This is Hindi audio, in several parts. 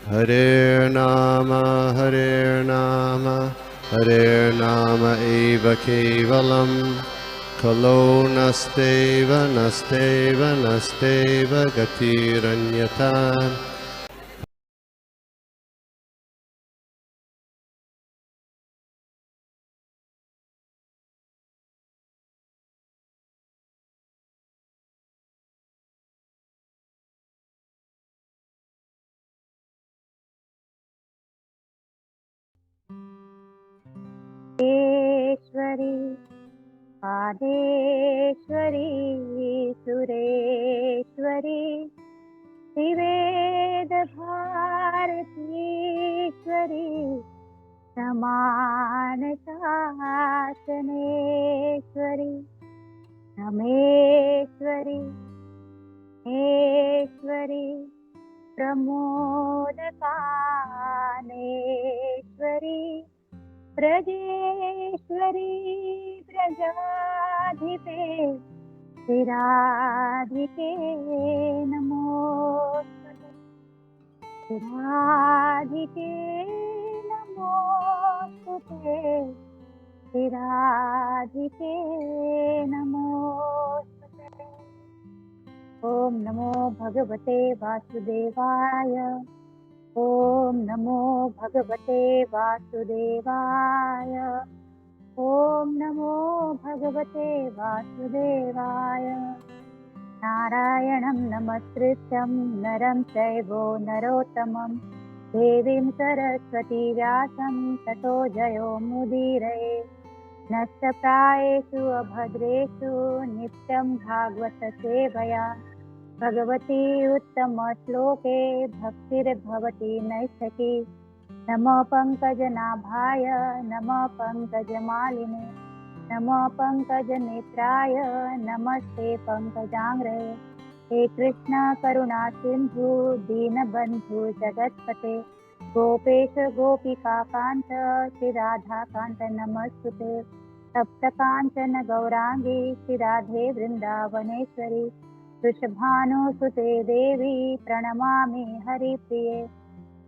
Hare Nama, Hare Nama eva kevalam, Kalo nasteva, nasteva, nasteva gatiranyata. ईश्वरी आदेश्वरी सुरेश्वरी श्रीवेद भारतीश्वरी समान शासनेश्वरी रमेश्वरी महेश्वरी प्रमोदकानेश्वरी ब्रजेश्वरी ब्रजाधिपे श्रीराधिके नमोस्तुते राधिके नमोस्तुते श्रीराधिके नमोस्तुते। ओम नमो भगवते वासुदेवाय। ओम नमो भगवते वासुदेवाय। ओम नमो भगवते वासुदेवाय। नारायणं नमस्कृत्यं नरं चैव नरोत्तमं देवीं सरस्वती व्यासं ततो जयो मुदीरये। नष्टप्रायेषु अभद्रेषु नित्यं भागवत सेवया भगवती उत्तमश्लोके भक्तिर्भवति नैष्ठिकी। नमः पंकजनाभाय नमः पंकजमालिने नमः पंकजनेत्राय नमस्ते पंकजांग्रे। हे कृष्ण करुणा सिंधु दीनबंधु जगत्पते गोपेश गोपिकाकांत श्री राधाकांत नमस्तुते। सप्तकांचन गौरांगी श्री राधे वृंदावनेश्वरी वृषभानुसुते देवी प्रणमामि हरिप्रिये।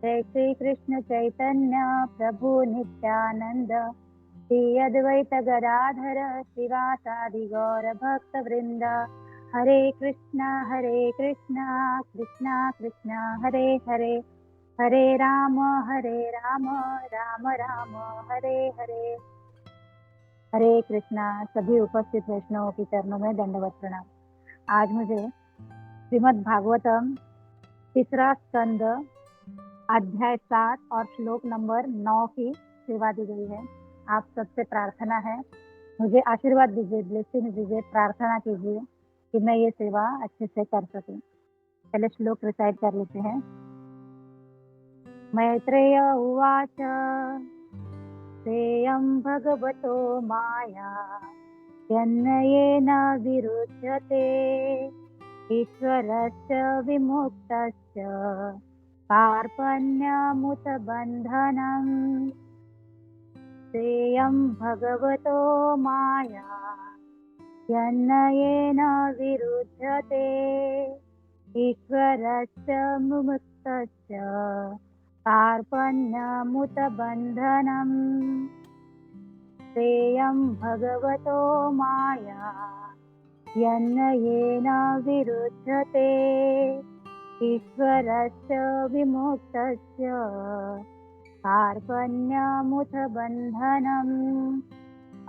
जय श्री कृष्ण चैतन्य प्रभु नित्यानंद श्री अद्वैत गदाधर श्रीवासादि गौर भक्त वृंद। हरे कृष्णा कृष्णा कृष्णा हरे हरे हरे राम राम राम हरे हरे। हरे कृष्णा। सभी उपस्थित वैष्णवों की चरणों में दंडवत प्रणाम। आज मुझे श्रीमद् भागवतम तीसरा स्कंद अध्याय 7 और श्लोक नंबर 9 की सेवा दी गई है। आप सबसे प्रार्थना है मुझे आशीर्वाद दीजिए, ब्लेसिंग दीजिए, प्रार्थना कीजिए कि मैं ये सेवा अच्छे से कर सकूं। पहले श्लोक रिसाइट कर लेते हैं। मैत्रेय उवाच सेयं भगवतो माया यन्नयेन विरुध्यते ईश्वरस्य विमुक्तस्य कार्पण्यमुत बन्धनम्। सेयं भगवतो माया यन्नयेन विरुध्यते ईश्वरस्य विमुक्तस्य कार्पण्यमुत बन्धनम्। सेयं भगवतो माया यन्नयेन विरुध्यते ईश्वरस्य विमुक्तस्य कार्पण्यमुत बंधनम।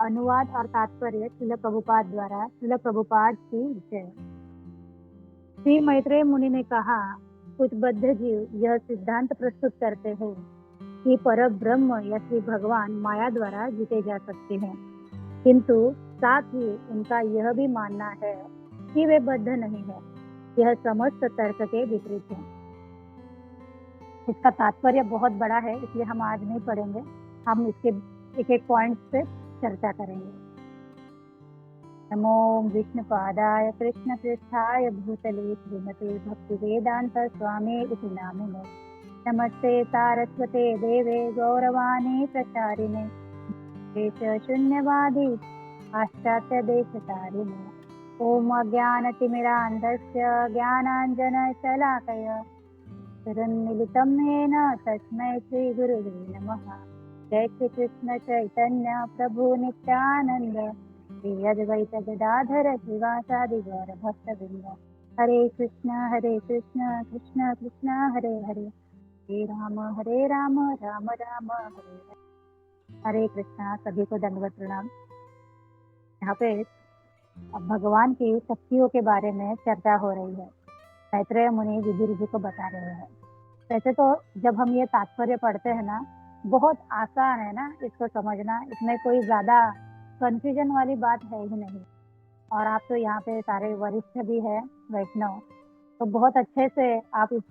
अनुवाद और तात्पर्य श्रील प्रभुपाद द्वारा। श्रील प्रभुपाद की जय। श्री मैत्रेय मुनि ने कहा, कुछ बद्ध जीव यह सिद्धांत प्रस्तुत करते हैं कि पर ब्रह्म या श्री भगवान माया द्वारा जीते जा सकते हैं, किंतु साथ ही उनका यह भी मानना है कि वे बद्ध नहीं है। यह समस्त तर्क के विपरीत है। इसका तात्पर्य बहुत बड़ा है, इसलिए हम आज नहीं पढ़ेंगे। हम इसके एक एक पॉइंट्स पे चर्चा करेंगे। नमो विष्णुपादाय कृष्णपृष्ठाय भूतले श्रीमते भक्तिवेदांत स्वामी इति नामिने। नमस्ते सारस्वते देवे गौरवाणी प्रचारिणे देश शून्यवादी पाश्चात्य देशतारिणे। ओम अज्ञानतिमिरान्धस्य ज्ञानाञ्जनशलाकया चरणमिलितं येन तस्मै श्रीगुरुवे नमः। जय श्री कृष्ण चैतन्य प्रभु नित्यानंद, श्री अद्वैत गदाधर शिवासादि गौर भक्तवृंद। हरे कृष्ण कृष्ण कृष्ण हरे हरे, हरे राम राम राम हरे हरे। हरे कृष्णा। सभी को दंडवत प्रणाम। यहाँ पे भगवान की शक्तियों के बारे में चर्चा हो रही है। मैत्रेय मुनि विदुर जी को बता रहे हैं। वैसे तो जब हम ये तात्पर्य पढ़ते हैं ना, बहुत आसान है ना इसको समझना, इसमें कोई ज्यादा कंफ्यूजन वाली बात है ही नहीं। और आप तो यहाँ पे सारे वरिष्ठ भी है वैष्णव, तो बहुत अच्छे से आप इस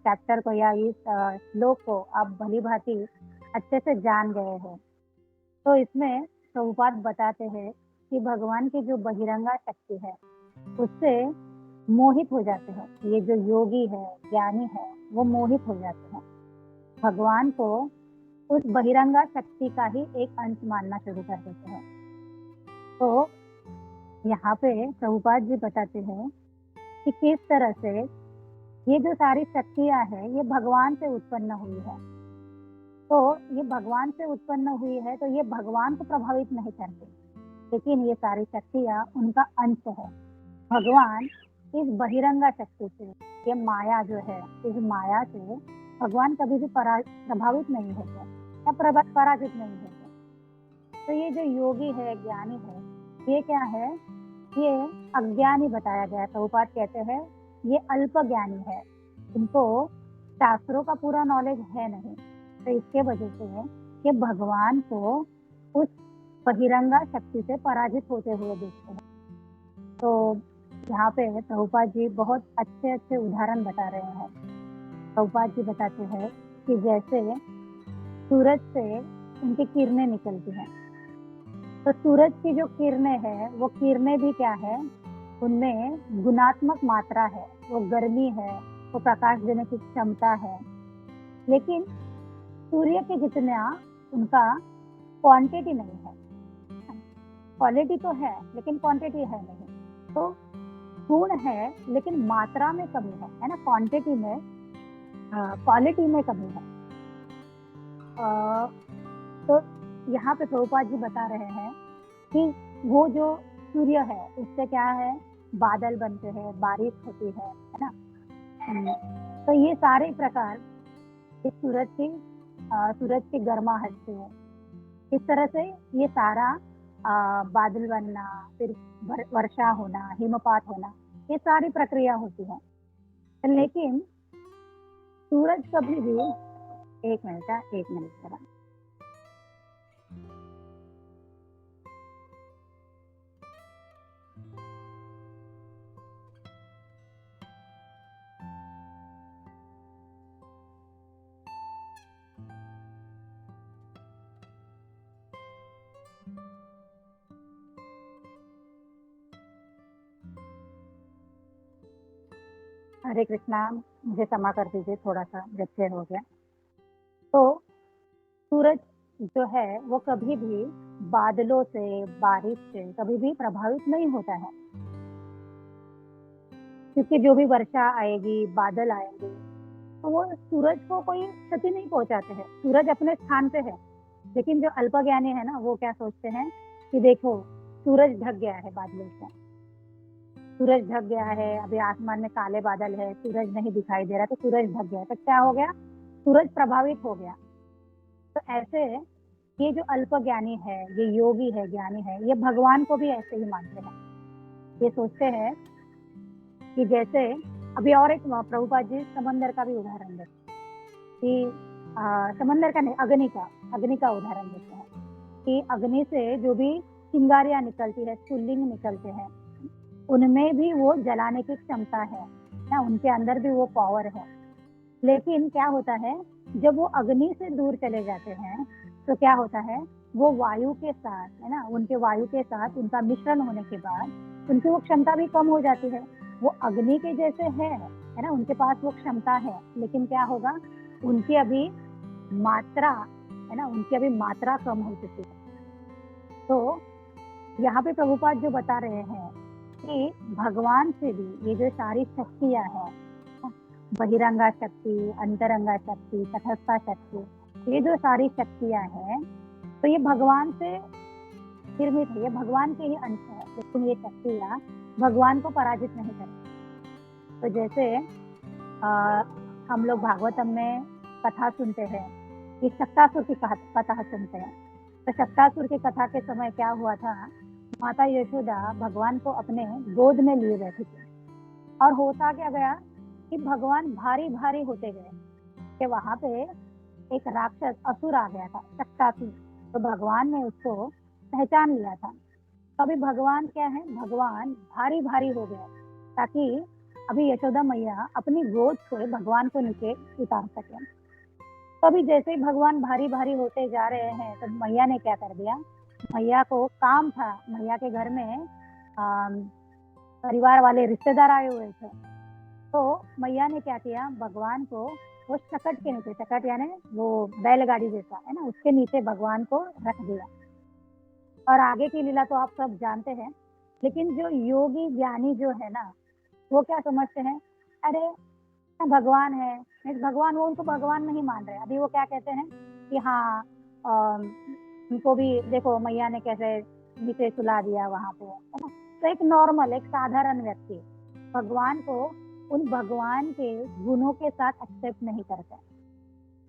चैप्टर को या इस श्लोक को आप भली भांति अच्छे से जान गए हो। तो इसमें प्रभुपाद बताते हैं कि भगवान की जो बहिरंगा शक्ति है उससे मोहित हो जाते हैं। ये जो योगी है, ज्ञानी है, वो मोहित हो जाते हैं। भगवान को उस बहिरंगा शक्ति का ही एक अंश मानना शुरू कर देते हैं। तो यहाँ पे प्रभुपाद जी बताते हैं कि किस तरह से ये जो सारी शक्तियां हैं ये भगवान से उत्पन्न हुई है। तो ये भगवान से उत्पन्न हुई है तो ये भगवान को प्रभावित नहीं करती, लेकिन ये सारी शक्तियां उनका अंश है। भगवान इस बहिरंगा शक्ति से, ये माया जो है, इस माया से भगवान कभी भी प्रभावित नहीं होते या पराजित नहीं होते। तो ये जो योगी है, ज्ञानी है, ये क्या है? ये अज्ञानी बताया गया है। प्रभुपाद कहते हैं ये अल्प ज्ञानी है, इनको शास्त्रों का पूरा नॉलेज है नहीं। तो इसके वजह से ये भगवान को उस बहिरंगा शक्ति से पराजित होते हुए देखते हैं। तो यहाँ पे प्रभुपाद जी बहुत अच्छे अच्छे उदाहरण बता रहे हैं। प्रभुपाद जी बताते हैं कि जैसे सूरज से उनकी किरणें निकलती हैं, तो सूरज की जो किरणें हैं वो किरणें भी क्या है? उनमें गुणात्मक मात्रा है, वो गर्मी है, वो प्रकाश देने की क्षमता है। लेकिन सूर्य के जितना उनका क्वांटिटी नहीं है। क्वालिटी तो है लेकिन क्वांटिटी है नहीं। तो गुण है लेकिन मात्रा में कमी है ना? क्वांटिटी में, क्वालिटी में कमी है। तो यहाँ पे प्रभुपाद जी बता रहे हैं कि वो जो सूर्य है उससे क्या है? बादल बनते हैं, बारिश होती है ना? तो ये सारे प्रकार इस सूरज की गर्माहट से, इस तरह से ये सारा बादल बनना, फिर वर्षा होना, हिमपात होना, ये सारी प्रक्रिया होती है। लेकिन सूरज कभी भी, एक मिनट जरा, हरे कृष्णा, मुझे क्षमा कर दीजिए, थोड़ा सा व्यत्यय हो गया। तो सूरज जो है वो कभी भी बादलों से, बारिश से कभी भी प्रभावित नहीं होता है, क्योंकि जो भी वर्षा आएगी, बादल आएंगे, तो वो सूरज को कोई क्षति नहीं पहुंचाते हैं। सूरज अपने स्थान पे है। लेकिन जो अल्पज्ञानी है ना, वो क्या सोचते हैं कि देखो सूरज ढक गया है बादलों से, सूरज ढक गया है, अभी आसमान में काले बादल है, सूरज नहीं दिखाई दे रहा, तो सूरज ढक गया, तो क्या हो गया? सूरज प्रभावित हो गया। तो ऐसे ये जो अल्पज्ञानी है, ये योगी है, ज्ञानी है, ये भगवान को भी ऐसे ही मानते हैं। ये सोचते हैं कि जैसे अभी और एक प्रभुपाद जी समंदर का भी उदाहरण देते हैं कि समंदर का नहीं, अग्नि का उदाहरण देते हैं कि अग्नि से जो भी चिंगारियां निकलती है, स्फुल्लिंग निकलते हैं, उनमें भी वो जलाने की क्षमता है ना, उनके अंदर भी वो पावर है। लेकिन क्या होता है, जब वो अग्नि से दूर चले जाते हैं तो क्या होता है, वो वायु के साथ, है ना, उनके वायु के साथ उनका मिश्रण होने के बाद उनकी वो क्षमता भी कम हो जाती है। वो अग्नि के जैसे है ना, उनके पास वो क्षमता है, लेकिन क्या होगा, उनकी अभी मात्रा, है ना, उनकी अभी मात्रा कम हो चुकी है। तो यहाँ पे प्रभुपाद जो बता रहे हैं कि भगवान से भी ये जो सारी शक्तियां हैं बहिरंगा शक्ति, अंतरंगा शक्ति, तटस्था शक्ति, ये जो सारी शक्तियां हैं तो ये भगवान से निर्मित है, ये भगवान के ही अंश है, लेकिन ये शक्तियां भगवान को पराजित नहीं करती। तो जैसे हम लोग भागवतम में कथा सुनते हैं, ये शक्तासुर की कथा सुनते हैं। तो शक्तासुर की कथा के समय क्या हुआ था, माता यशोदा भगवान को अपने गोद में लिए बैठी थी और होता क्या गया कि भगवान भारी भारी होते गए कि वहां पे एक राक्षस असुर आ गया था, शक्तासुर। तो भगवान ने उसको पहचान लिया था। तो अभी भगवान क्या है, भगवान भारी भारी हो गए ताकि अभी यशोदा मैया अपनी गोद से भगवान को नीचे उतार सके। तो अभी जैसे ही भगवान भारी भारी होते जा रहे हैं तो मैया ने क्या कर दिया, मैया को काम था, मैया के घर में परिवार वाले रिश्तेदार आए हुए थे। तो मैया ने क्या किया, भगवान को वो शकट के नीचे, शकट यानी वो बैलगाड़ी जैसा है ना, उसके नीचे भगवान को रख दिया। और आगे की लीला तो आप सब जानते हैं। लेकिन जो योगी ज्ञानी जो है ना, वो क्या समझते हैं, अरे भगवान है, भगवान, वो उनको भगवान नहीं मान रहे। अभी वो क्या कहते हैं कि हाँ उनको भी देखो मैया ने कैसे नीचे सुला दिया वहां पे, है ना। तो एक नॉर्मल, एक साधारण व्यक्ति भगवान को उन भगवान के गुणों के साथ एक्सेप्ट नहीं करते।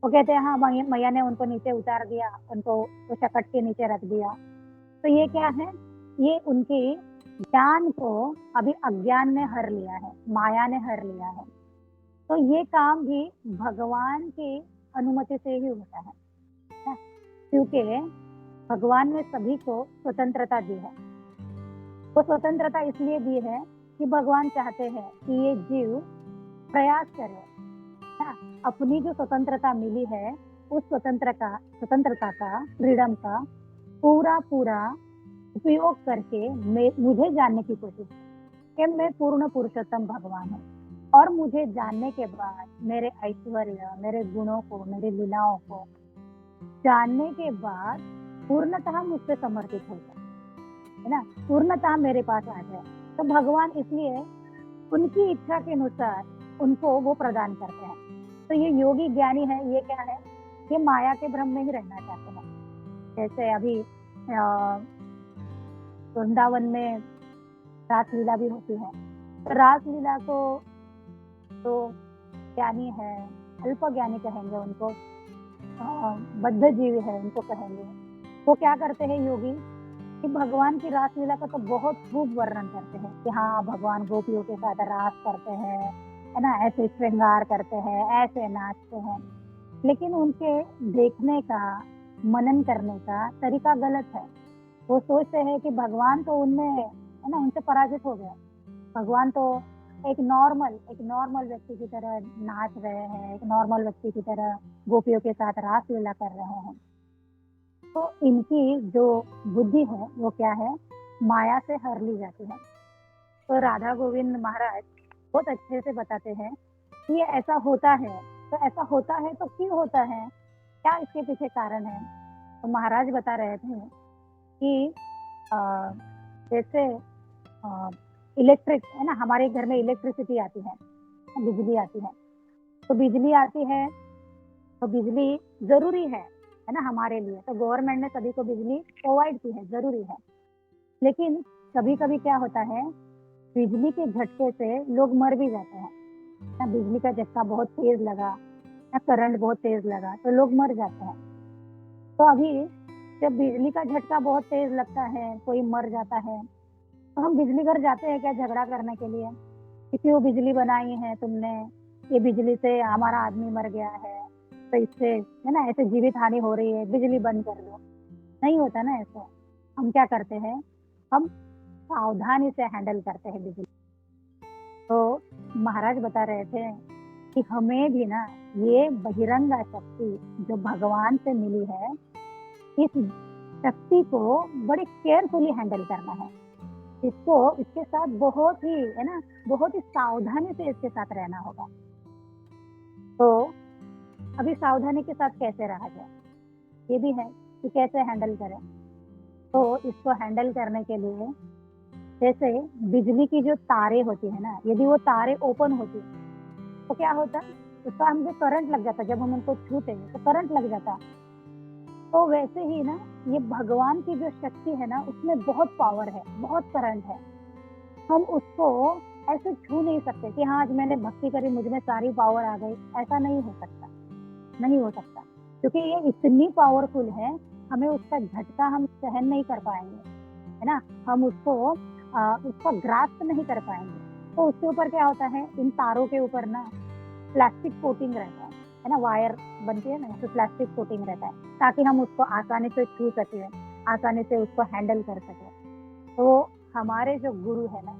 वो कहते हैं हाँ मैया ने उनको नीचे उतार दिया, उनको तो शकट के नीचे रख दिया। तो ये क्या है, ये उनकी ज्ञान को अभी अज्ञान ने हर लिया है, माया ने हर लिया है। तो ये काम भी भगवान की अनुमति से ही होता है, क्योंकि भगवान ने सभी को स्वतंत्रता दी है। वो स्वतंत्रता इसलिए दी है कि भगवान चाहते हैं कि ये जीव प्रयास करे, अपनी जो स्वतंत्रता मिली है उस स्वतंत्रता का, फ्रीडम का पूरा उपयोग करके मुझे जानने की कोशिश कि मैं पूर्ण पुरुषोत्तम भगवान हूँ। और मुझे जानने के बाद मेरे ऐश्वर्य, मेरे गुणों को, मेरी लीलाओं को जानने के बाद पूर्णतः मुझसे समर्पित हो जाए, है ना, पूर्णतः मेरे पास आ जाए। तो भगवान इसलिए उनकी इच्छा के अनुसार उनको वो प्रदान करते हैं। तो ये योगी ज्ञानी है, ये क्या है, ये माया के भ्रम में ही रहना चाहते हैं। जैसे अभी वृंदावन में रासलीला भी होती है। तो रासलीला को तो ज्ञानी है, अल्प ज्ञानी कहेंगे उनको, बद्ध जीव है उनको कहेंगे। वो क्या करते हैं योगी, कि भगवान की रासलीला का तो बहुत खूब वर्णन करते हैं कि हाँ भगवान गोपियों के साथ रास करते हैं, है ना, ऐसे श्रृंगार करते हैं, ऐसे नाचते हैं। लेकिन उनके देखने का, मनन करने का तरीका गलत है। वो सोचते हैं कि भगवान तो उनमें, है ना, उनसे पराजित हो गया। भगवान तो एक नॉर्मल व्यक्ति की तरह नाच रहे हैं, एक नॉर्मल व्यक्ति की तरह गोपियों के साथ रासलीला कर रहे हैं। तो इनकी जो बुद्धि है वो क्या है, माया से हर ली जाती है। तो राधा गोविंद महाराज बहुत अच्छे से बताते हैं कि ये ऐसा होता है। तो ऐसा होता है तो क्यों होता है, क्या इसके पीछे कारण है। तो महाराज बता रहे थे कि जैसे इलेक्ट्रिक, है ना, हमारे घर में इलेक्ट्रिसिटी आती है, बिजली आती है। तो बिजली आती है तो बिजली जरूरी है ना हमारे लिए। तो गवर्नमेंट ने सभी को बिजली प्रोवाइड की है, जरूरी है। लेकिन कभी कभी क्या होता है, बिजली के झटके से लोग मर भी जाते हैं ना। बिजली का झटका बहुत तेज लगा या करंट बहुत तेज लगा तो लोग मर जाते हैं। तो अभी जब बिजली का झटका बहुत तेज लगता है, कोई मर जाता है, तो हम बिजली घर जाते हैं क्या, झगड़ा करने के लिए कि क्यों बिजली बनाई है तुमने, ये बिजली से हमारा आदमी मर गया है, तो इससे, है ना, ऐसे जीवित हानि हो रही है, बिजली बंद कर दो। नहीं होता ना ऐसा। हम क्या करते हैं, हम सावधानी से हैंडल करते हैं बिजली। तो महाराज बता रहे थे कि हमें भी ना ये बहिरंगा शक्ति जो भगवान से मिली है, इस शक्ति को बड़ी केयरफुली हैंडल करना है। इसको, इसके साथ बहुत ही, है ना, बहुत ही सावधानी से इसके साथ रहना होगा। तो अभी सावधानी के साथ कैसे रहा जाए, ये भी है कि कैसे हैंडल करें। तो इसको हैंडल करने के लिए, जैसे बिजली की जो तारे होती है ना, यदि वो तारे ओपन होती तो क्या होता, उसका हमको करंट लग जाता, जब हम उनको छूते हैं तो करंट लग जाता। तो वैसे ही ना ये भगवान की जो शक्ति है ना उसमें बहुत पावर है, बहुत करंट है। हम उसको ऐसे छू नहीं सकते कि हाँ आज मैंने भक्ति करी मुझ में सारी पावर आ गई, ऐसा नहीं हो सकता, नहीं हो सकता, क्योंकि ये इतनी पावरफुल है, हमें उसका झटका हम सहन नहीं कर पाएंगे, है ना। हम उसका ग्रास्प नहीं कर पाएंगे। तो उसके ऊपर क्या होता है, इन तारों के ऊपर ना प्लास्टिक कोटिंग रहता है ना, वायर बनती है ना, तो प्लास्टिक कोटिंग रहता है ताकि हम उसको आसानी से छू सके, आसानी से उसको हैंडल कर सके। तो हमारे जो गुरु है ना,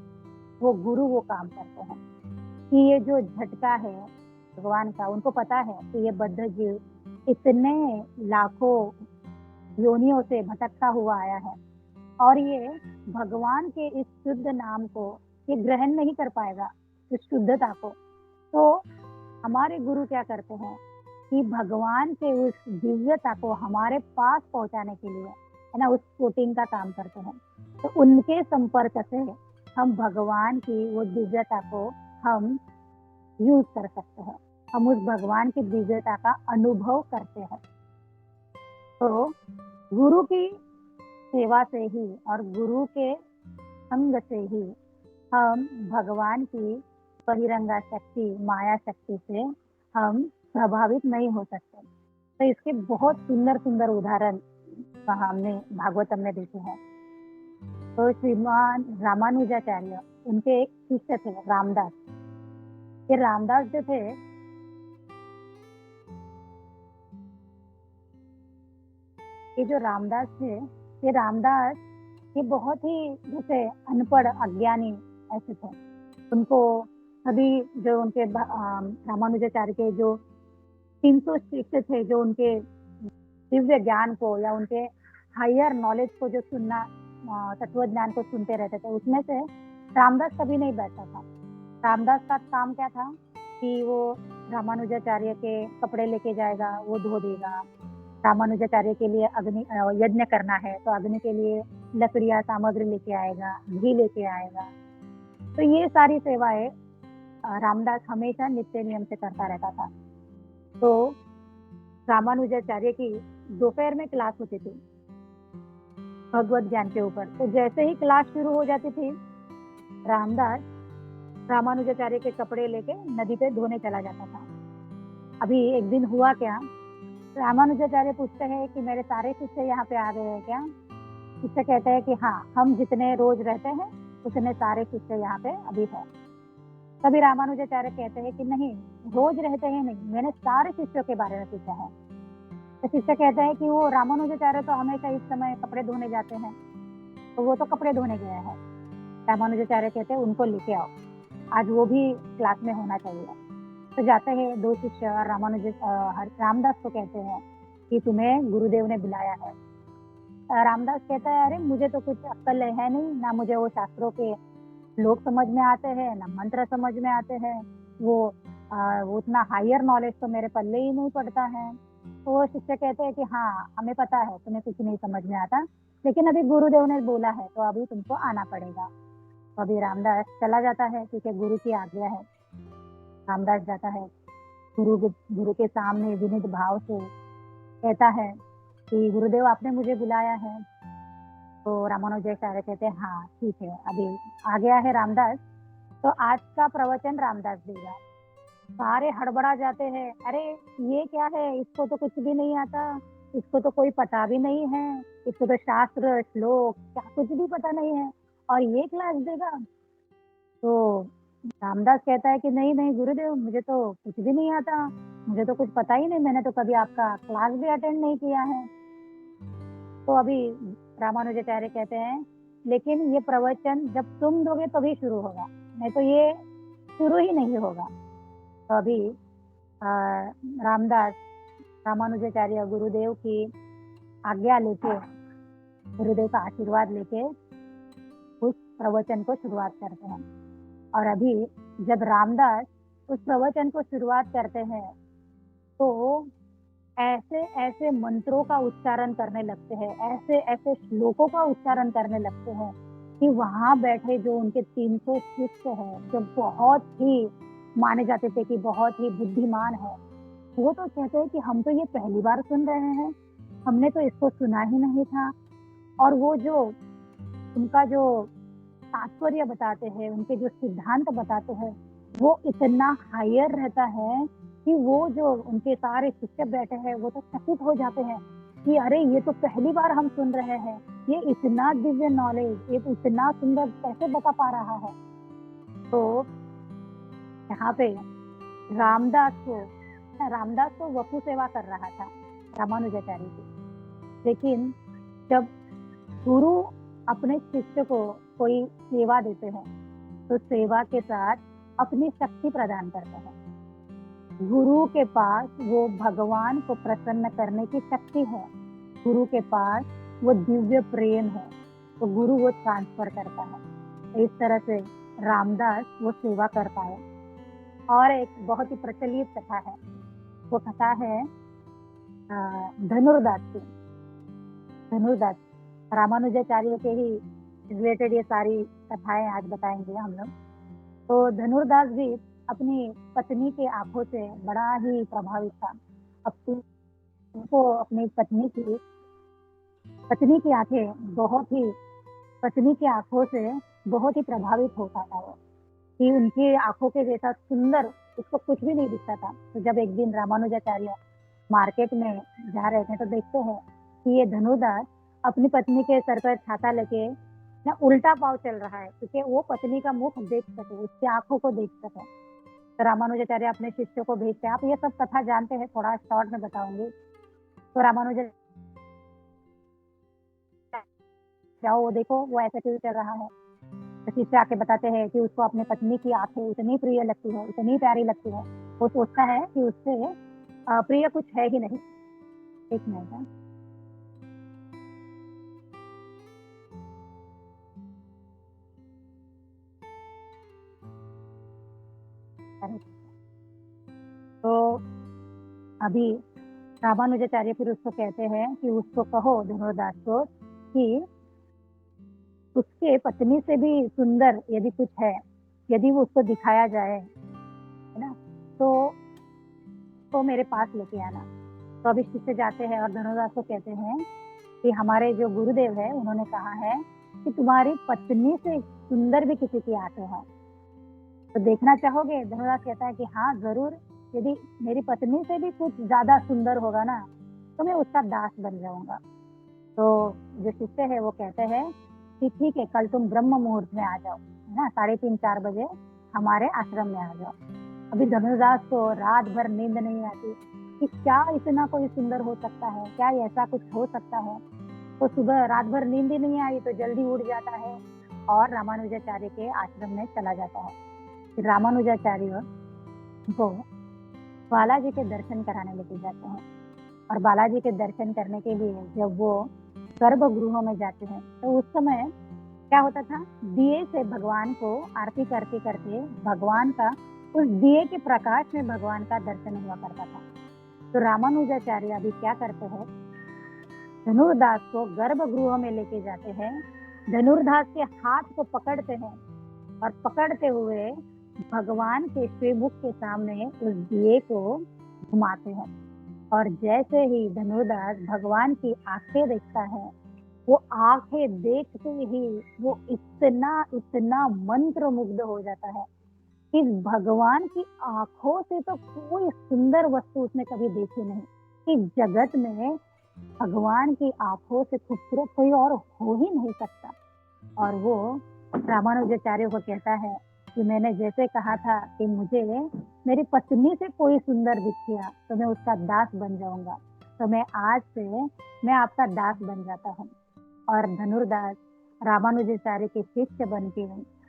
वो गुरु वो काम करते हैं कि ये जो झटका है भगवान का, उनको पता है कि ये बद्ध जीव इतने लाखों योनियों से भटकता हुआ आया है और ये भगवान के इस शुद्ध नाम को ये ग्रहण नहीं कर पाएगा, इस शुद्धता को। तो हमारे गुरु क्या करते हैं कि भगवान के उस दिव्यता को हमारे पास पहुंचाने के लिए, है ना, उस कोटिंग का काम करते हैं। तो उनके संपर्क से हम भगवान की वो दिव्यता को हम यूज कर सकते हैं, हम उस भगवान की दिव्यता का अनुभव करते हैं। तो गुरु की सेवा से ही और गुरु के संग से ही हम भगवान की बहिरंगा शक्ति, माया शक्ति से हम प्रभावित नहीं हो सकते। तो इसके बहुत सुंदर सुंदर उदाहरण हमने भागवतम में देखे हैं। तो श्रीमान रामानुजाचार्य, उनके एक शिष्य थे रामदास। ये रामदास जो थे, ये जो रामदास थे, ये बहुत ही जैसे अनपढ़ अज्ञानी ऐसे थे। उनको सभी जो उनके रामानुजाचार्य के जो 300 शिष्य थे, जो उनके दिव्य ज्ञान को या उनके हायर नॉलेज को जो सुनना, तत्व ज्ञान को सुनते रहते थे, उसमें से रामदास कभी नहीं बैठता था। रामदास का काम क्या था कि वो रामानुजाचार्य के कपड़े लेके जाएगा, वो धो देगा। रामानुजाचार्य के लिए अग्नि यज्ञ करना है तो अग्नि के लिए लकड़ियां सामग्री लेके आएगा, घी लेके आएगा। तो ये सारी सेवाएं रामदास हमेशा नित्य नियम से करता रहता था। तो रामानुजाचार्य की दोपहर में क्लास होती थी भगवत ज्ञान के ऊपर। तो जैसे ही क्लास शुरू हो जाती थी, रामदास रामानुजाचार्य के कपड़े लेके नदी पे धोने चला जाता था। अभी एक दिन हुआ क्या, रामानुजाचार्य पूछते हैं कि मेरे सारे शिष्य यहाँ पे आ गए हैं क्या? शिष्य कहते हैं कि हाँ, हम जितने रोज रहते हैं उतने सारे शिष्य यहाँ पे अभी है। तभी रामानुजाचार्य कहते हैं कि नहीं, रोज रहते हैं नहीं, मैंने सारे शिष्यों के बारे में पूछा है। तो शिष्य कहते हैं कि वो रामानुजाचार्य तो हमेशा इस समय कपड़े धोने जाते हैं, तो वो तो कपड़े धोने गए हैं। रामानुजाचार्य कहते हैं उनको लेके आओ, आज वो भी क्लास में होना चाहिए। तो जाते हैं दो शिष्य और रामदास को कहते हैं कि तुम्हें गुरुदेव ने बुलाया है। रामदास कहता है अरे मुझे तो कुछ अक्ल है नहीं, ना मुझे वो शास्त्रों के श्लोक समझ में आते हैं, ना मंत्र समझ में आते हैं, वो उतना हायर नॉलेज तो मेरे पल्ले ही नहीं पड़ता है। तो वो शिष्य कहते हैं कि हाँ, हमें पता है तुम्हें कुछ नहीं समझ में आता, लेकिन अभी गुरुदेव ने बोला है तो अभी तुमको आना पड़ेगा। तो अभी रामदास चला जाता है क्योंकि गुरु की आज्ञा है। रामदास जाता है, गुरु के सामने विनीत भाव से कहता है कि गुरुदेव आपने मुझे बुलाया है। तो रामानुजाचार्य कहते हैं हाँ ठीक है, अभी आ गया है रामदास, तो आज का प्रवचन रामदास देगा। सारे हड़बड़ा जाते हैं, अरे ये क्या है, इसको तो कुछ भी नहीं आता, इसको तो कोई पता भी नहीं है, इसको तो शास्त्र श्लोक क्या कुछ भी पता नहीं है और ये क्लास देगा। तो रामदास कहता है कि नहीं नहीं गुरुदेव, मुझे तो कुछ भी नहीं आता, मुझे तो कुछ पता ही नहीं, मैंने तो कभी आपका क्लास भी अटेंड नहीं किया है। तो अभी रामानुजाचार्य कहते हैं लेकिन ये प्रवचन जब तुम दोगे तभी शुरू होगा, नहीं तो ये शुरू ही नहीं होगा। तो अभी रामदास रामानुजाचार्य गुरुदेव की आज्ञा लेके, गुरुदेव का आशीर्वाद लेके उस प्रवचन को शुरुआत करते हैं। और अभी जब रामदास उस प्रवचन को शुरुआत करते हैं तो ऐसे ऐसे मंत्रों का उच्चारण करने लगते हैं, ऐसे ऐसे श्लोकों का उच्चारण करने लगते हैं कि वहां बैठे जो उनके 300 शिष्य हैं, जो बहुत ही माने जाते थे कि बहुत ही बुद्धिमान है, वो तो कहते हैं कि हम तो ये पहली बार सुन रहे हैं, हमने तो इसको सुना ही नहीं था। और वो जो उनका जो तात्पर्य बताते हैं, उनके जो सिद्धांत बताते हैं, वो इतना हायर रहता है कि वो जो उनके सारे शिष्य बैठे हैं वो तो चकित हो जाते हैं कि अरे ये तो पहली बार हम सुन रहे हैं, ये इतना दिव्य नॉलेज, ये तो इतना सुंदर कैसे बता पा रहा है। तो यहाँ पे रामदास को वपु सेवा कर रहा था रामानुजाचार्य की। लेकिन जब गुरु अपने शिष्य को कोई सेवा देते हैं तो सेवा के साथ अपनी शक्ति प्रदान करते हैं। गुरु के पास वो भगवान को प्रसन्न करने की शक्ति है, गुरु के पास वो दिव्य प्रेम है, तो गुरु वो ट्रांसफर करता है। इस तरह से रामदास वो सेवा कर पाए। और एक बहुत ही प्रचलित कथा है, वो कथा है धनुर्दास की। धनुर्दास रामानुजाचार्य के ही रिलेटेड ये सारी कथाएं आज बताएंगे हम लोग। तो धनुर्दास भी अपनी पत्नी के आंखों से बड़ा ही प्रभावित था। उनको अपनी पत्नी की आंखें पत्नी की आंखों से बहुत ही प्रभावित होता था वो, कि उनकी आंखों के जैसा सुंदर उसको कुछ भी नहीं दिखता था। तो जब एक दिन रामानुजाचार्य मार्केट में जा रहे थे तो देखते हैं कि ये धनुर्दास अपनी पत्नी के सर पर छाता लेके ना उल्टा पाव चल रहा है, क्योंकि वो पत्नी का मुख देख सके, उसकी आंखों को देख सके। तो रामानुजाचार्य अपने शिष्यों को भेजते हैं। आप ये सब कथा जानते हैं, थोड़ा शॉर्ट में बताऊंगी। तो रामानुजाचार्य जाओ वो देखो वो ऐसा क्यों चल रहा है। तो शिष्य आके बताते हैं कि उसको अपनी पत्नी की आंखें इतनी प्रिय लगती है, इतनी प्यारी लगती है, वो सोचता है कि उससे प्रिय कुछ है ही नहीं। एक मिनट है। तो अभी रामानुजाचार्य फिर उसको कहते हैं कि उसको कहो धनुर्दास को कि उसके पत्नी से भी सुंदर यदि कुछ है, यदि वो उसको दिखाया जाए, है ना, तो मेरे पास लेके आना। तो अभी शिष्य जाते हैं और धनुर्दास को कहते हैं कि हमारे जो गुरुदेव है उन्होंने कहा है कि तुम्हारी पत्नी से सुंदर भी किसी की आंखें हैं, तो देखना चाहोगे? धनुर्दास कहता है कि हाँ जरूर, यदि मेरी पत्नी से भी कुछ ज्यादा सुंदर होगा ना तो मैं उसका दास बन जाऊंगा। तो जो शिष्य है वो कहते हैं कि ठीक है, कल तुम ब्रह्म मुहूर्त में आ जाओ, है ना, 3:30-4 बजे हमारे आश्रम में आ जाओ। अभी धनुर्दास को रात भर नींद नहीं आती कि क्या इतना कोई सुंदर हो सकता है, क्या ऐसा कुछ हो सकता है। तो सुबह रात भर नींद ही नहीं आई तो जल्दी उठ जाता है और रामानुजाचार्य के आश्रम में चला जाता है। रामानुजाचार्य को बालाजी के दर्शन कराने लेके जाते हैं और बालाजी के दर्शन करने के लिए जब वो गर्भगृहों में जाते हैं तो उस समय क्या होता था, दिए से भगवान को आरती करते करते भगवान का, उस दिए के प्रकाश में भगवान का दर्शन हुआ करता था। तो रामानुजाचार्य अभी क्या करते हैं, धनुर्दास को गर्भगृह में लेके जाते हैं, धनुर्दास के हाथ को पकड़ते हैं और पकड़ते हुए भगवान के श्रीमुख के सामने उस दिए को घुमाते हैं। और जैसे ही धनुर्दास भगवान की आंखें देखता है, वो आंखें देखते ही वो इतना मंत्र मुग्ध हो जाता है कि भगवान की आंखों से तो कोई सुंदर वस्तु उसने कभी देखी नहीं, कि जगत में भगवान की आंखों से खूबसूरत कोई और हो ही नहीं सकता। और वो रामानुजाचार्य को कहता है कि मैंने जैसे कहा था कि मुझे मेरी पत्नी से कोई सुंदर दिख गया तो मैं उसका दास बन जाऊंगा, तो मैं आज से मैं आपका दास बन जाता हूँ। और धनुर्दास रामानुजाचार्य के शिष्य बन के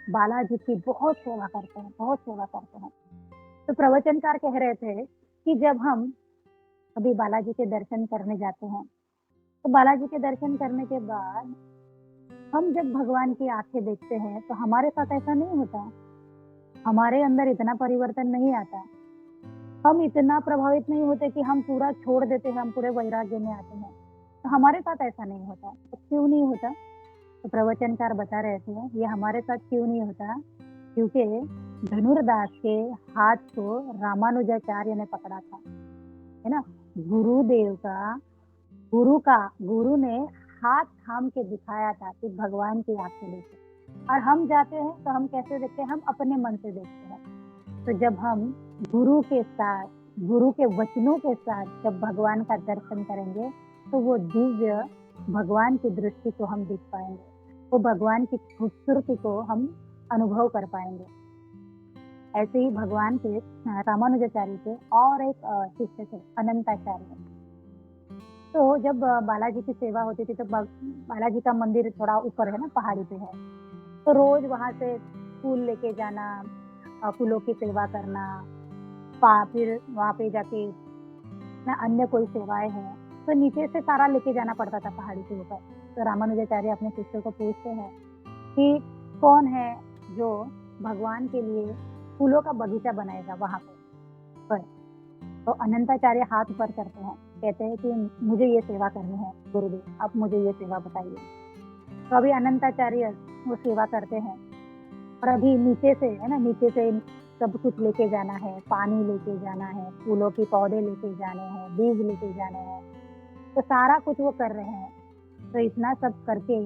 बालाजी की बहुत सेवा करते हैं। तो प्रवचनकार कह रहे थे कि जब हम अभी बालाजी के दर्शन करने जाते हैं तो बालाजी के दर्शन करने के बाद हम जब भगवान की आंखें देखते हैं तो हमारे साथ ऐसा नहीं होता, हमारे अंदर इतना परिवर्तन नहीं आता, हम इतना प्रभावित नहीं होते कि हम पूरा छोड़ देते हैं, हम पूरे वैराग्य में आते हैं। तो हमारे साथ ऐसा नहीं होता। तो क्यों नहीं होता? तो प्रवचनकार बता रहे थे ये हमारे साथ क्यों नहीं होता, क्योंकि धनुर्दास के हाथ को रामानुजाचार्य ने पकड़ा था, है ना। गुरुदेव का गुरु ने हाथ थाम के दिखाया था कि भगवान की आंखें देखो। और हम जाते हैं तो हम कैसे देखते हैं? हम अपने मन से देखते हैं। तो जब हम गुरु के साथ, गुरु के वचनों के साथ जब भगवान का दर्शन करेंगे तो वो दिव्य भगवान की दृष्टि को हम देख पाएंगे, वो भगवान की खूबसूरती को हम अनुभव कर पाएंगे। ऐसे ही भगवान के रामानुजाचार्य के और एक शिष्य थे, अनंताचार्य। तो जब बालाजी की सेवा होती थी तो बालाजी का मंदिर थोड़ा ऊपर है ना, पहाड़ी पे है, तो रोज वहां से फूल लेके जाना, फूलों की सेवा करना, फिर वहां पे जाके ना अन्य कोई सेवाएं हैं तो नीचे से सारा लेके जाना पड़ता था पहाड़ी के ऊपर। तो रामानुजाचार्य अपने शिष्य को पूछते हैं कि कौन है जो भगवान के लिए फूलों का बगीचा बनाएगा वहां पर। तो अनंताचार्य हाथ ऊपर करते हैं, कहते हैं कि मुझे ये सेवा करनी है गुरुदेव, आप मुझे ये सेवा बताइए। तो अभी अनंताचार्य वो सेवा करते हैं और अभी नीचे से, है ना, नीचे से सब कुछ लेके जाना है, पानी लेके जाना है, फूलों के पौधे लेके जाने हैं, बीज लेके जाने हैं, तो सारा कुछ वो कर रहे हैं। तो इतना सब करके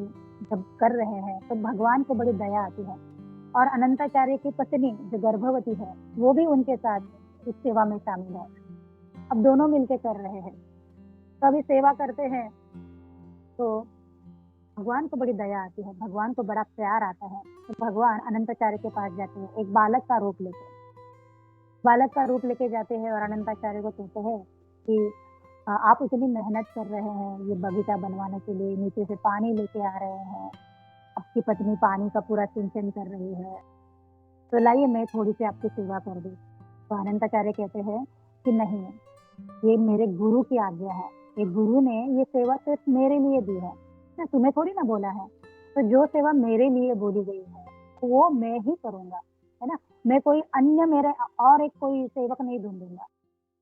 जब कर रहे हैं तो भगवान को बड़ी दया आती है और अनंताचार्य की पत्नी जो गर्भवती है वो भी उनके साथ इस सेवा में शामिल है। अब दोनों मिलके कर रहे हैं, तो अभी सेवा करते हैं तो भगवान को बड़ी दया आती है, भगवान को बड़ा प्यार आता है। तो भगवान अनंताचार्य के पास जाते हैं एक बालक का रूप लेके जाते हैं और अनंताचार्य को कहते हैं कि आप इतनी मेहनत कर रहे हैं ये बगीचा बनवाने के लिए, नीचे से पानी लेके आ रहे हैं, आपकी पत्नी पानी का पूरा सिंचन कर रही है, तो लाइए मैं थोड़ी सी आपकी सेवा कर दूं। तो अनंताचार्य कहते हैं कि नहीं, ये मेरे गुरु की आज्ञा है, ये गुरु ने ये सेवा सिर्फ मेरे लिए दी है ना, तुम्हें थोड़ी ना बोला है। तो जो सेवा मेरे लिए बोली गई है वो मैं ही करूंगा, है ना। मैं कोई अन्य मेरे और एक कोई सेवक नहीं ढूंढूंगा,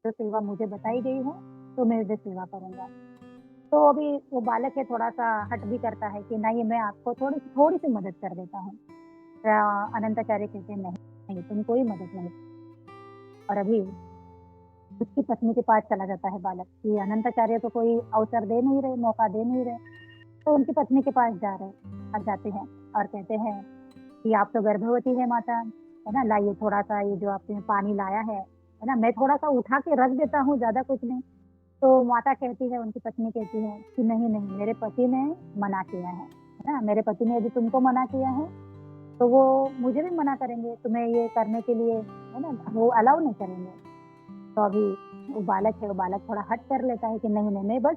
जो सेवा मुझे बताई गई है तो मैं उसे सेवा करूंगा। तो अभी वो बालक है थोड़ा सा हट भी करता है कि नहीं मैं आपको थोड़ी सी मदद कर देता हूँ। अनंताचार्य कहते हैं नहीं नहीं, तुम कोई मदद नहीं। और अभी उसकी पत्नी के पास चला जाता है बालक कि अनंताचार्य को कोई अवसर दे नहीं रहे, मौका दे नहीं रहे। तो उनकी पत्नी के पास जाते हैं और कहते हैं कि आप तो गर्भवती है माता, है ना, लाइए थोड़ा सा ये जो आपने पानी लाया है ना, मैं थोड़ा सा उठा के रख देता हूँ, ज्यादा कुछ नहीं। तो माता कहती है, उनकी पत्नी कहती है कि नहीं नहीं, मेरे पति ने मना किया है ना, मेरे पति ने यदि तुमको मना किया है तो वो मुझे भी मना करेंगे, तुम्हें ये करने के लिए, है ना, वो अलाउ नहीं करेंगे। तो अभी वो बालक थोड़ा हट कर लेता है कि नहीं नहीं, मैं बस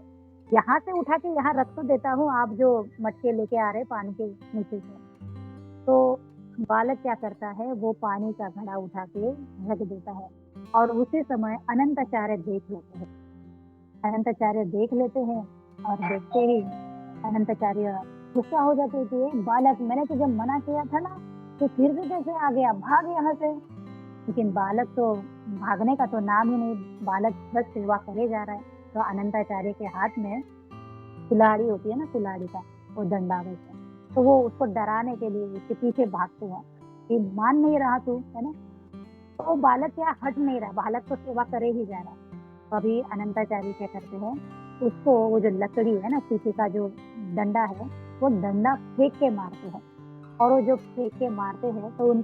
यहाँ से उठा के यहाँ रख तो देता हूँ, आप जो मटके लेके आ रहे पानी के नीचे से। तो बालक क्या करता है, वो पानी का घड़ा उठा के रख देता है और उसी समय अनंताचार्य देख लेते हैं और देखते ही अनंताचार्य गुस्सा हो जाते हैं कि बालक, मैंने तुझे मना किया था ना, तो फिर भी कैसे आ गया, भाग यहाँ से। लेकिन बालक तो भागने का तो नाम ही नहीं, बालक बस सेवा करे जा रहा है। तो अनंताचार्य के हाथ में कुल्हाड़ी होती है ना, कुल्हाड़ी का वो डंडा वैसे, तो वो उसको डराने के लिए उसके पीछे भागते हैं कि मान नहीं रहा तू, है ना। तो बालक क्या हट नहीं रहा, बालक तो सेवा करे ही जा रहा है। तो अभी अनंताचार्य क्या करते हैं, उसको वो जो लकड़ी है ना, पीछे का जो डंडा है, वो डंडा फेंक के मारते हैं और वो जो फेंक के मारते हैं तो उन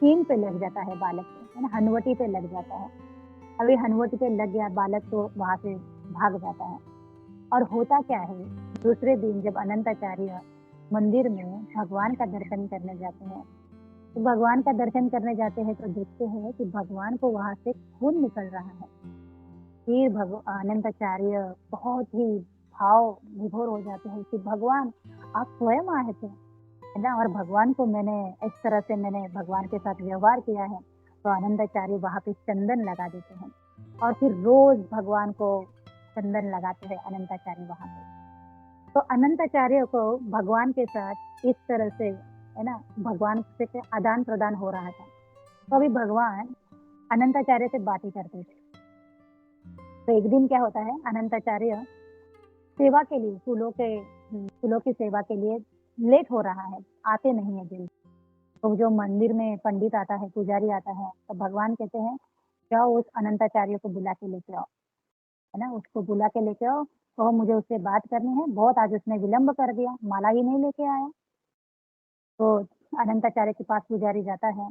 सीन पे लग जाता है बालक पे, है ना, हनवटी पे लग जाता है। अभी हनवटी पे लग गया, बालक तो वहां से भाग जाता है। और होता क्या है, दूसरे दिन जब अनंताचार्य मंदिर में भगवान का दर्शन करने जाते हैं तो भगवान का दर्शन करने जाते हैं तो देखते हैं कि भगवान को वहां से खून निकल रहा है। फिर अनंताचार्य बहुत ही भाव विभोर हो जाते हैं कि भगवान आप स्वयं आए थे, है ना, और भगवान को मैंने इस तरह से मैंने भगवान के साथ व्यवहार किया है। तो अनंताचार्य वहां पे चंदन लगा देते हैं और फिर रोज भगवान को चंदन लगाते हैं अनंताचार्य वहां पे। तो अनंताचार्य को भगवान के साथ इस तरह से, है ना, भगवान से आदान प्रदान हो रहा था। तो अभी भगवान अनंताचार्य से बातें करते थे। तो एक दिन क्या होता है, अनंताचार्य सेवा के लिए फूलों की सेवा के लिए लेट हो रहा है, आते नहीं है जल्दी। तो जो मंदिर में पंडित आता है, पुजारी आता है, तो भगवान कहते हैं, जाओ उस अनंताचार्य को बुला के लेके आओ, है ना? उसको बुला के लेके आओ, कहो मुझे उससे बात करनी है, बहुत आज उसने विलंब कर दिया, माला ही नहीं लेके आया। तो अनंताचार्य के पास पुजारी जाता है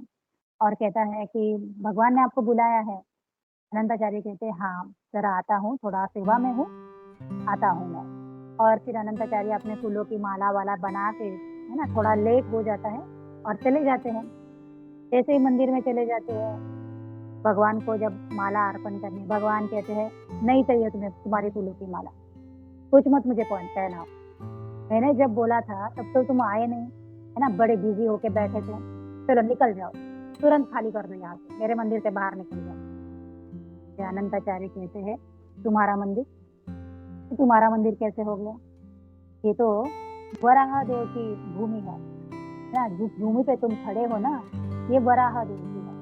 और कहता है कि भगवान ने आपको बुलाया है। अनंताचार्य कहते हैं, हाँ, ज़रा आता हूँ, थोड़ा सेवा में हूँ, आता हूँ मैं। और फिर अनंताचार्य अपने फूलों की माला-वाला बना के, है ना, थोड़ा लेट हो जाता है और चले जाते हैं। जैसे ही मंदिर में चले जाते हैं, भगवान को जब माला अर्पण करनी, भगवान कहते हैं, नहीं चाहिए तुम्हें तुम्हारी फूलों की माला, कुछ मत मुझे पहनाओ। मैंने जब बोला था तब तो तुम आए नहीं, है ना, बड़े बिजी होके बैठे थे, चलो निकल जाओ, तुरंत खाली कर दो यहाँ से, मेरे मंदिर से बाहर निकल जाओ। अनंताचार्य कहते हैं, तुम्हारा मंदिर कैसे हो गया? ये तो वराह देव की भूमि है ना, जिस भूमि पे तुम खड़े हो ना, ये वराह देव की है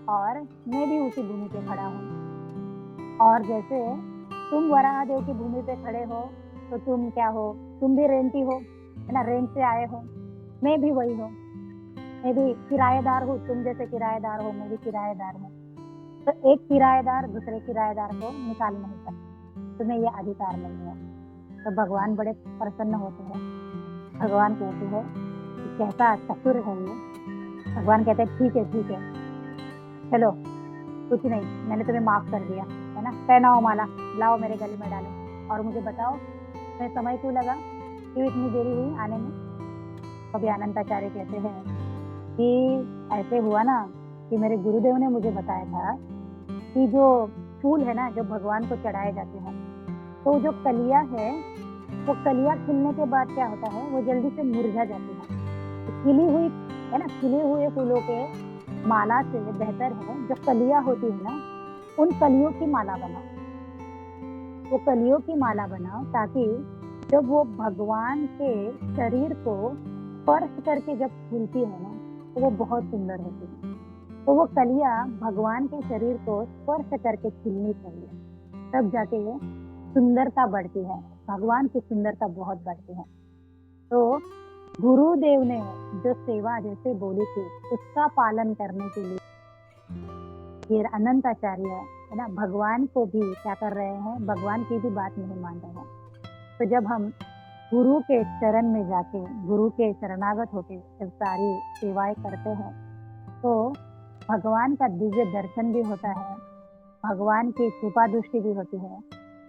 और मैं भी उसी भूमि पे खड़ा हूँ। और जैसे तुम वराह देव की भूमि पे खड़े हो, तो तुम क्या हो? तुम भी रेंटी हो, है ना, रेंट से आए हो, मैं भी वही हूँ, मैं भी किराएदार हूँ, तुम जैसे किराएदार हो, मैं भी किराएदार हूँ। तो एक किराएदार दूसरे किराएदार को निकाल नहीं सकता, तुम्हें ये अधिकार नहीं है। तो भगवान बड़े प्रसन्न होते हैं। भगवान कहते हैं कि कैसा चतुर है ये। भगवान कहते हैं, ठीक है, चलो कुछ नहीं, मैंने तुम्हें माफ कर दिया, है ना, पहनाओ माला, लाओ मेरे गले में डालो और मुझे बताओ तुम्हें समय क्यों लगा, क्यों इतनी देरी हुई आने में? कभी अनंताचार्य कहते हैं कि ऐसे हुआ ना कि मेरे गुरुदेव ने मुझे बताया था कि जो फूल है ना, जो भगवान को चढ़ाए जाते हैं, तो जो कलिया है, वो कलिया खिलने के बाद क्या होता है, वो जल्दी से मुरझा जाती है। तो खिली हुई, है ना, खिले हुए फूलों के माला से बेहतर है जो कलिया होती है ना, उन कलियों की माला बनाओ। वो कलियों की माला बनाओ ताकि जब वो भगवान के शरीर को स्पर्श करके जब खिलती है ना, तो वो बहुत सुंदर होती है। तो वो कलियां भगवान के शरीर को स्पर्श करके खिलनी चाहिए, तब जाके सुंदरता बढ़ती है, भगवान की सुंदरता बहुत बढ़ती है। तो गुरुदेव ने जो सेवा जैसे बोली थी, उसका पालन करने के लिए ये अनंताचार्य, है ना, भगवान को भी क्या कर रहे हैं, भगवान की भी बात नहीं मान रहे हैं। तो जब हम गुरु के चरण में जाके, गुरु के शरणागत होके जब सारी सेवाएं करते हैं, तो भगवान का दिव्य दर्शन भी होता है, भगवान की कृपा दृष्टि भी होती है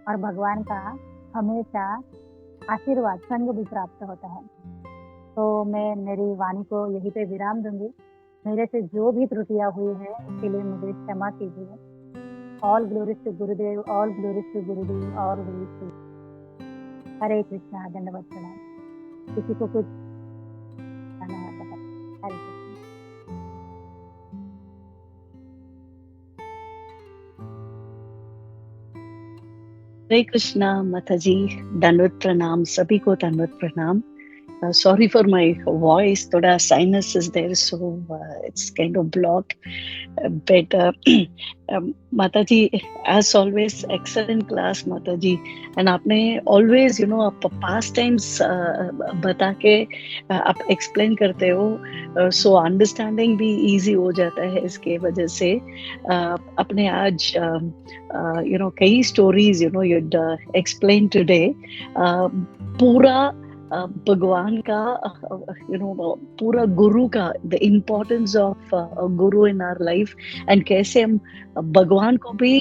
और भगवान का हमेशा आशीर्वाद, संग भी प्राप्त होता है। तो मैं मेरी वाणी को यहीं पे विराम दूंगी। मेरे से जो भी त्रुटियां हुई है उसके लिए मुझे क्षमा कीजिए। All glories to Gurudev, all glories to Gurudev, all glories to. हरे कृष्णा, दंडवत प्रणाम। किसी को कुछ कहना है बता। हरे कृष्णा। हरे कृष्णा माता जी, दंडवत प्रणाम, सभी को दंडवत प्रणाम। Sorry for my voice, thoda sinus is there, so it's kind of blocked. But Mataji, as always, excellent class, Mataji. And आपने always, you know, आप past times बता के आप explain करते हो, so understanding भी easy हो जाता है इसके वजह से। अपने आज, you know, कई stories, you know, you'd explain today. पूरा भगवान का, you know, पूरा गुरु का, the importance of a guru in our life, and कैसे हम भगवान को भी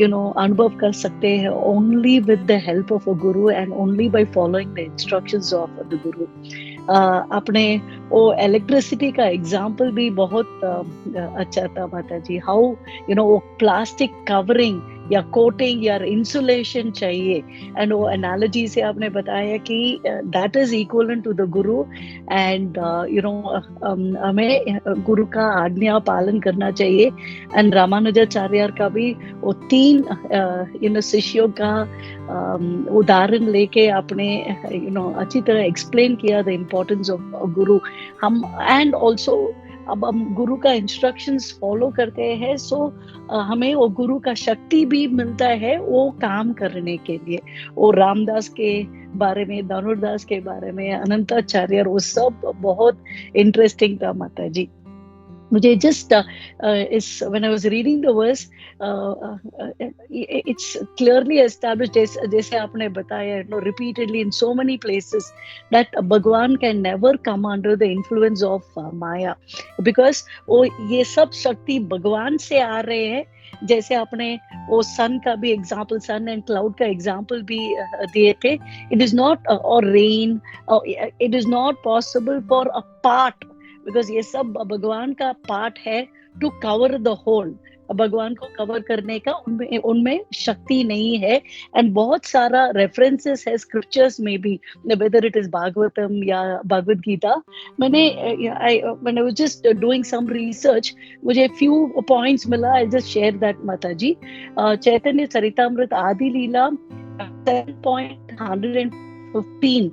you know, अनुभव कर सकते हैं only with the help of a guru and only by following the instructions of the guru. अपने वो इलेक्ट्रिसिटी का एग्जाम्पल भी बहुत अच्छा था माता जी। हाउ, यू नो, वो प्लास्टिक कवरिंग या कोटिंग या इंसुलेशन चाहिए, एंड वो एनालॉजी से आपने बताया कि that is equivalent to the guru, and you know, हमें गुरु का आज्ञा पालन करना चाहिए। एंड रामानुजाचार्य का भी वो 3 यू नो शिष्यों का उदाहरण लेके आपने, यू नो, अच्छी तरह एक्सप्लेन किया द इम्पोर्टेंस ऑफ गुरु। हम एंड ऑल्सो अब हम गुरु का इंस्ट्रक्शंस फॉलो करते हैं, सो हमें वो गुरु का शक्ति भी मिलता है वो काम करने के लिए। वो रामदास के बारे में, धनुर्दास के बारे में, अनंताचार्य, वो सब बहुत इंटरेस्टिंग था माता जी। मुझे just when I was reading the verse, it's clearly established, जैसे आपने बताया, repeatedly in so many places, that Bhagwan can never come under the influence of Maya, because वो ये सब शक्ति भगवान से आ रहे हैं। जैसे आपने वो सन का भी एग्जाम्पल, सन एंड क्लाउड का एग्जाम्पल भी दिए थे। इट इज नॉट, और rain, it is not possible for a part, because ये सब भगवान का पार्ट है टू कवर द होल। भगवान को कवर करने का उनमें शक्ति नहीं है। एंड बहुत सारा रेफरेंसेस है स्क्रिप्चर्स में भी, वेदर इट इज भागवतम या भगवद गीता। मैंने when I was just doing some research, मुझे few points मिला, I'll just share that माता जी। चैतन्य चरितामृत आदि लीला 7.115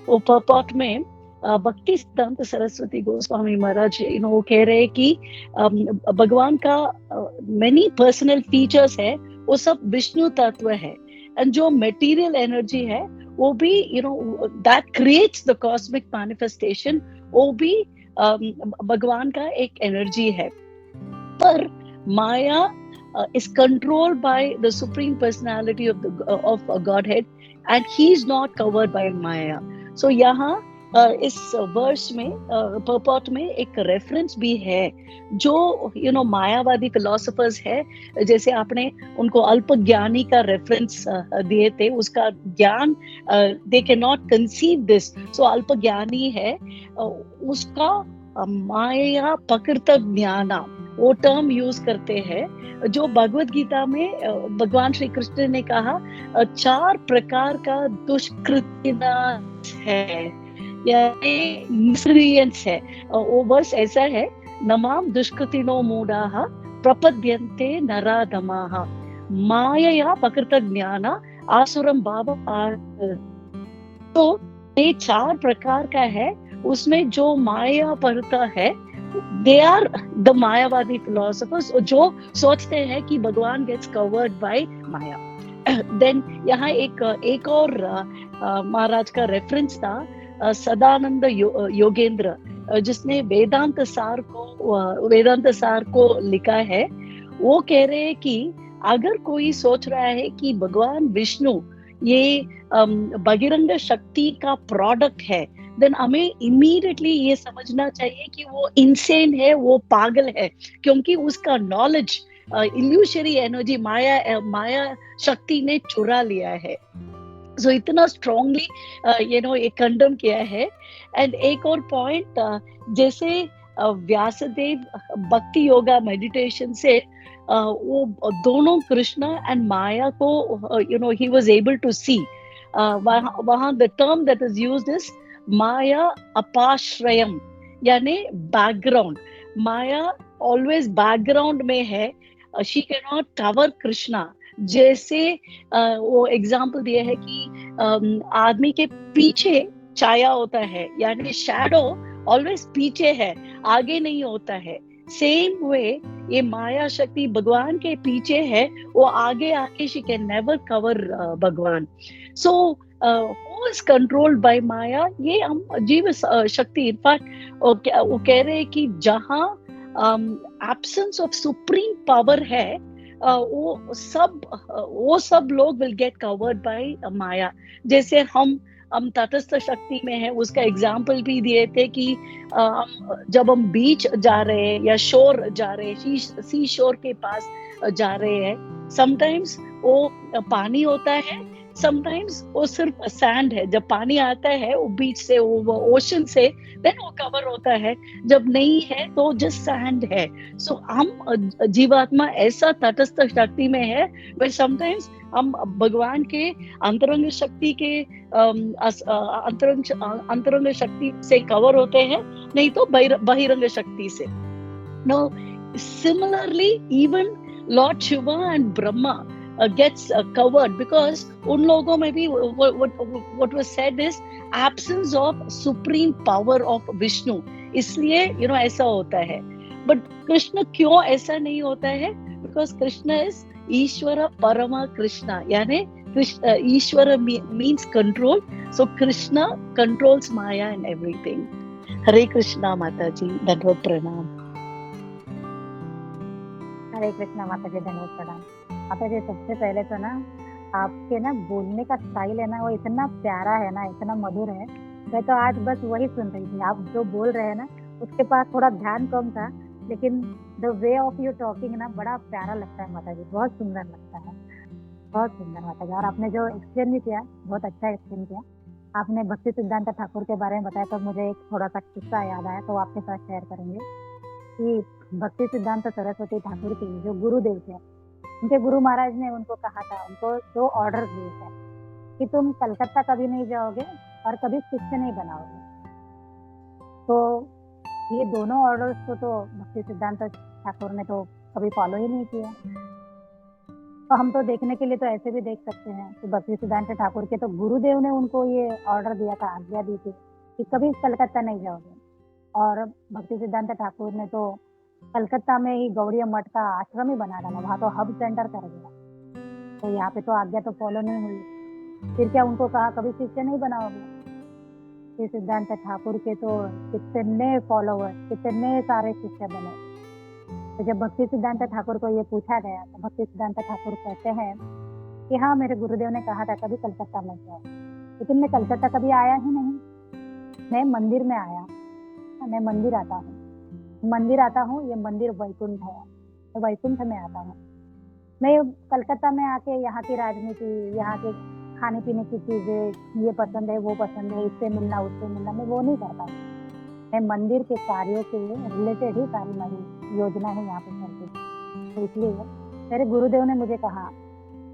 पर्पट में भक्ति सिद्धांत सरस्वती गोस्वामी महाराज वो कह रहे हैं कि भगवान का मेनी पर्सनल फीचर्स है, वो सब विष्णु तत्व है। एंड जो मटेरियल एनर्जी है वो भी that creates the cosmic manifestation, वो भी भगवान का एक एनर्जी है। पर माया is controlled by the supreme personality of Godhead, and he is not covered by Maya. So यहाँ इस वर्स में, पर्पट में एक रेफरेंस भी है जो मायावादी फिलोसफर्स है, जैसे आपने उनको अल्प ज्ञानी का रेफरेंस दिए थे, उसका ज्ञान they can not conceive this, so अल्प ज्ञानी है, उसका माया पकृत ज्ञाना वो टर्म यूज करते हैं, जो भगवद गीता में भगवान श्री कृष्ण ने कहा 4 प्रकार का दुष्कृत्य है, यानी मिसक्रिएंट्स है। वो वर्स ऐसा है, नमाम दुष्कृतिनो मूढ़ाः प्रपद्यन्ते नराधमाः मायया पकृत ज्ञाना आसुरम भाव। तो ये 4 प्रकार का है, उसमें जो माया परता है, they are the Mayavadi philosophers, जो सोचते हैं कि भगवान gets covered by Maya. Then यहाँ एक और महाराज का रेफरेंस था, सदानंद योगेंद्र, जिसने वेदांत सार को लिखा है। वो कह रहे हैं कि अगर कोई सोच रहा है कि भगवान विष्णु ये बहिरंग शक्ति का प्रोडक्ट है, देन हमें इमीडिएटली ये समझना चाहिए कि वो इंसेन है, वो पागल है, क्योंकि उसका नॉलेज इल्यूशरी एनर्जी माया शक्ति ने चुरा लिया है। सो इतना स्ट्रांगली ये कंडम किया है। एंड एक और पॉइंट, जैसे व्यासदेव भक्ति योगा मेडिटेशन से वो दोनों कृष्ण एंड माया को he was able to see. वहाँ the term that is used is Maya अपाश्रयम, यानी बैकग्राउंड। माया ऑलवेज बैकग्राउंड में है, she can not cover Krishna. जैसे वो एग्जाम्पल दिया है कि आदमी के पीछे छाया होता है, यानी शैडो ऑलवेज पीछे है, आगे नहीं होता है। सेम वे ये माया शक्ति भगवान के पीछे है, वो आगे शी कैन नेवर कवर भगवान। सो who is controlled by माया? ये हम जीव शक्ति, इनफैक्ट वो कह रहे हैं कि जहाँ एब्सेंस ऑफ सुप्रीम पावर है, वो सब लोग विल गेट कवर्ड बाय माया। जैसे हम तटस्थ शक्ति में है, उसका एग्जाम्पल भी दिए थे कि जब हम बीच जा रहे हैं या शोर जा रहे हैं, सी शोर के पास जा रहे हैं, समटाइम्स वो पानी होता है, समटाइम्स वो सिर्फ सैंड है। जब पानी आता है वो बीच से, वो ओशन से, देन वो कवर होता है। जब नहीं है तो जस्ट सैंड है। सो हम जीवात्मा ऐसा तटस्थ शक्ति में है, वे समटाइम्स हम भगवान के अंतरंग शक्ति के अंतरंग शक्ति से कवर होते हैं, नहीं तो बहिरंग शक्ति से। No similarly even lord Shiva and Brahma gets covered, because उन लोगों में भी what was said is absence of supreme power of Vishnu. इसलिए ऐसा होता है। बट कृष्ण क्यों ऐसा नहीं होता है? बिकॉज कृष्ण इज ईश्वर परमा कृष्ण, यानी कृष्ण ईश्वर means control, so Krishna controls Maya and everything. Hare Krishna माता जी, दंडवत प्रणाम। हरे कृष्णा माता जी, धन्यवाद प्रणाम। माता जी, सबसे पहले तो ना आपके ना बोलने का स्टाइल है ना, वो इतना प्यारा है ना, इतना मधुर है। मैं तो आज बस वही सुन रही थी, आप जो बोल रहे हैं ना, उसके पास थोड़ा ध्यान कम था, लेकिन the way of you talking ना बड़ा प्यारा लगता है माता जी, बहुत सुंदर लगता है, बहुत सुंदर माता जी। और आपने जो एक्सप्लेन भी किया, बहुत अच्छा एक्सप्लेन किया। आपने भक्ति सिद्धांत ठाकुर के बारे में बताया, तो मुझे एक थोड़ा सा किस्सा याद आया, तो आपके साथ शेयर करेंगे कि भक्ति सिद्धांत सरस्वती ठाकुर के जो गुरुदेव थे, उनके गुरु महाराज ने उनको कहा था, उनको 2 ऑर्डर दिए थे कि तुम कलकत्ता कभी नहीं जाओगे और कभी शिष्य नहीं बनाओगे। तो ये दोनों ऑर्डर्स को तो भक्ति सिद्धांत ठाकुर ने तो कभी फॉलो ही नहीं किया। तो हम तो देखने के लिए तो ऐसे भी देख सकते हैं कि भक्ति सिद्धांत ठाकुर के तो गुरुदेव ने उनको ये ऑर्डर दिया था, आज्ञा दी थी कि कभी कलकत्ता नहीं जाओगे। और भक्ति सिद्धांत ठाकुर ने तो कलकत्ता में ही गौड़िया मठ का आश्रम ही बना डाला, वहां तो हब सेंटर कर दिया। तो यहाँ पे तो आज्ञा तो फॉलो नहीं हुई। फिर क्या उनको कहा कभी शिष्य नहीं बनाओगे? भक्ति सिद्धांत ठाकुर के तो कितने फॉलोवर, कितने सारे शिष्य बने। तो जब भक्ति सिद्धांत ठाकुर को ये पूछा गया, तो भक्ति सिद्धांत ठाकुर कहते हैं कि हाँ, मेरे गुरुदेव ने कहा था कभी कलकत्ता मत जाओ, लेकिन मैं कलकत्ता कभी आया ही नहीं। मैं मंदिर में आया, मैं मंदिर आता हूँ, ये मंदिर वैकुंठ है, मैं वैकुंठ में आता हूँ। मैं कलकत्ता में आके यहाँ की राजनीति, यहाँ के खाने पीने की चीजें, ये पसंद है वो पसंद है, इससे मिलना उससे मिलना, मैं वो नहीं करता हूँ। मैं मंदिर के कार्यों के रिलेटेड ही सारी मेरी योजना है यहाँ पे चलती है। तो इसलिए मेरे गुरुदेव ने मुझे कहा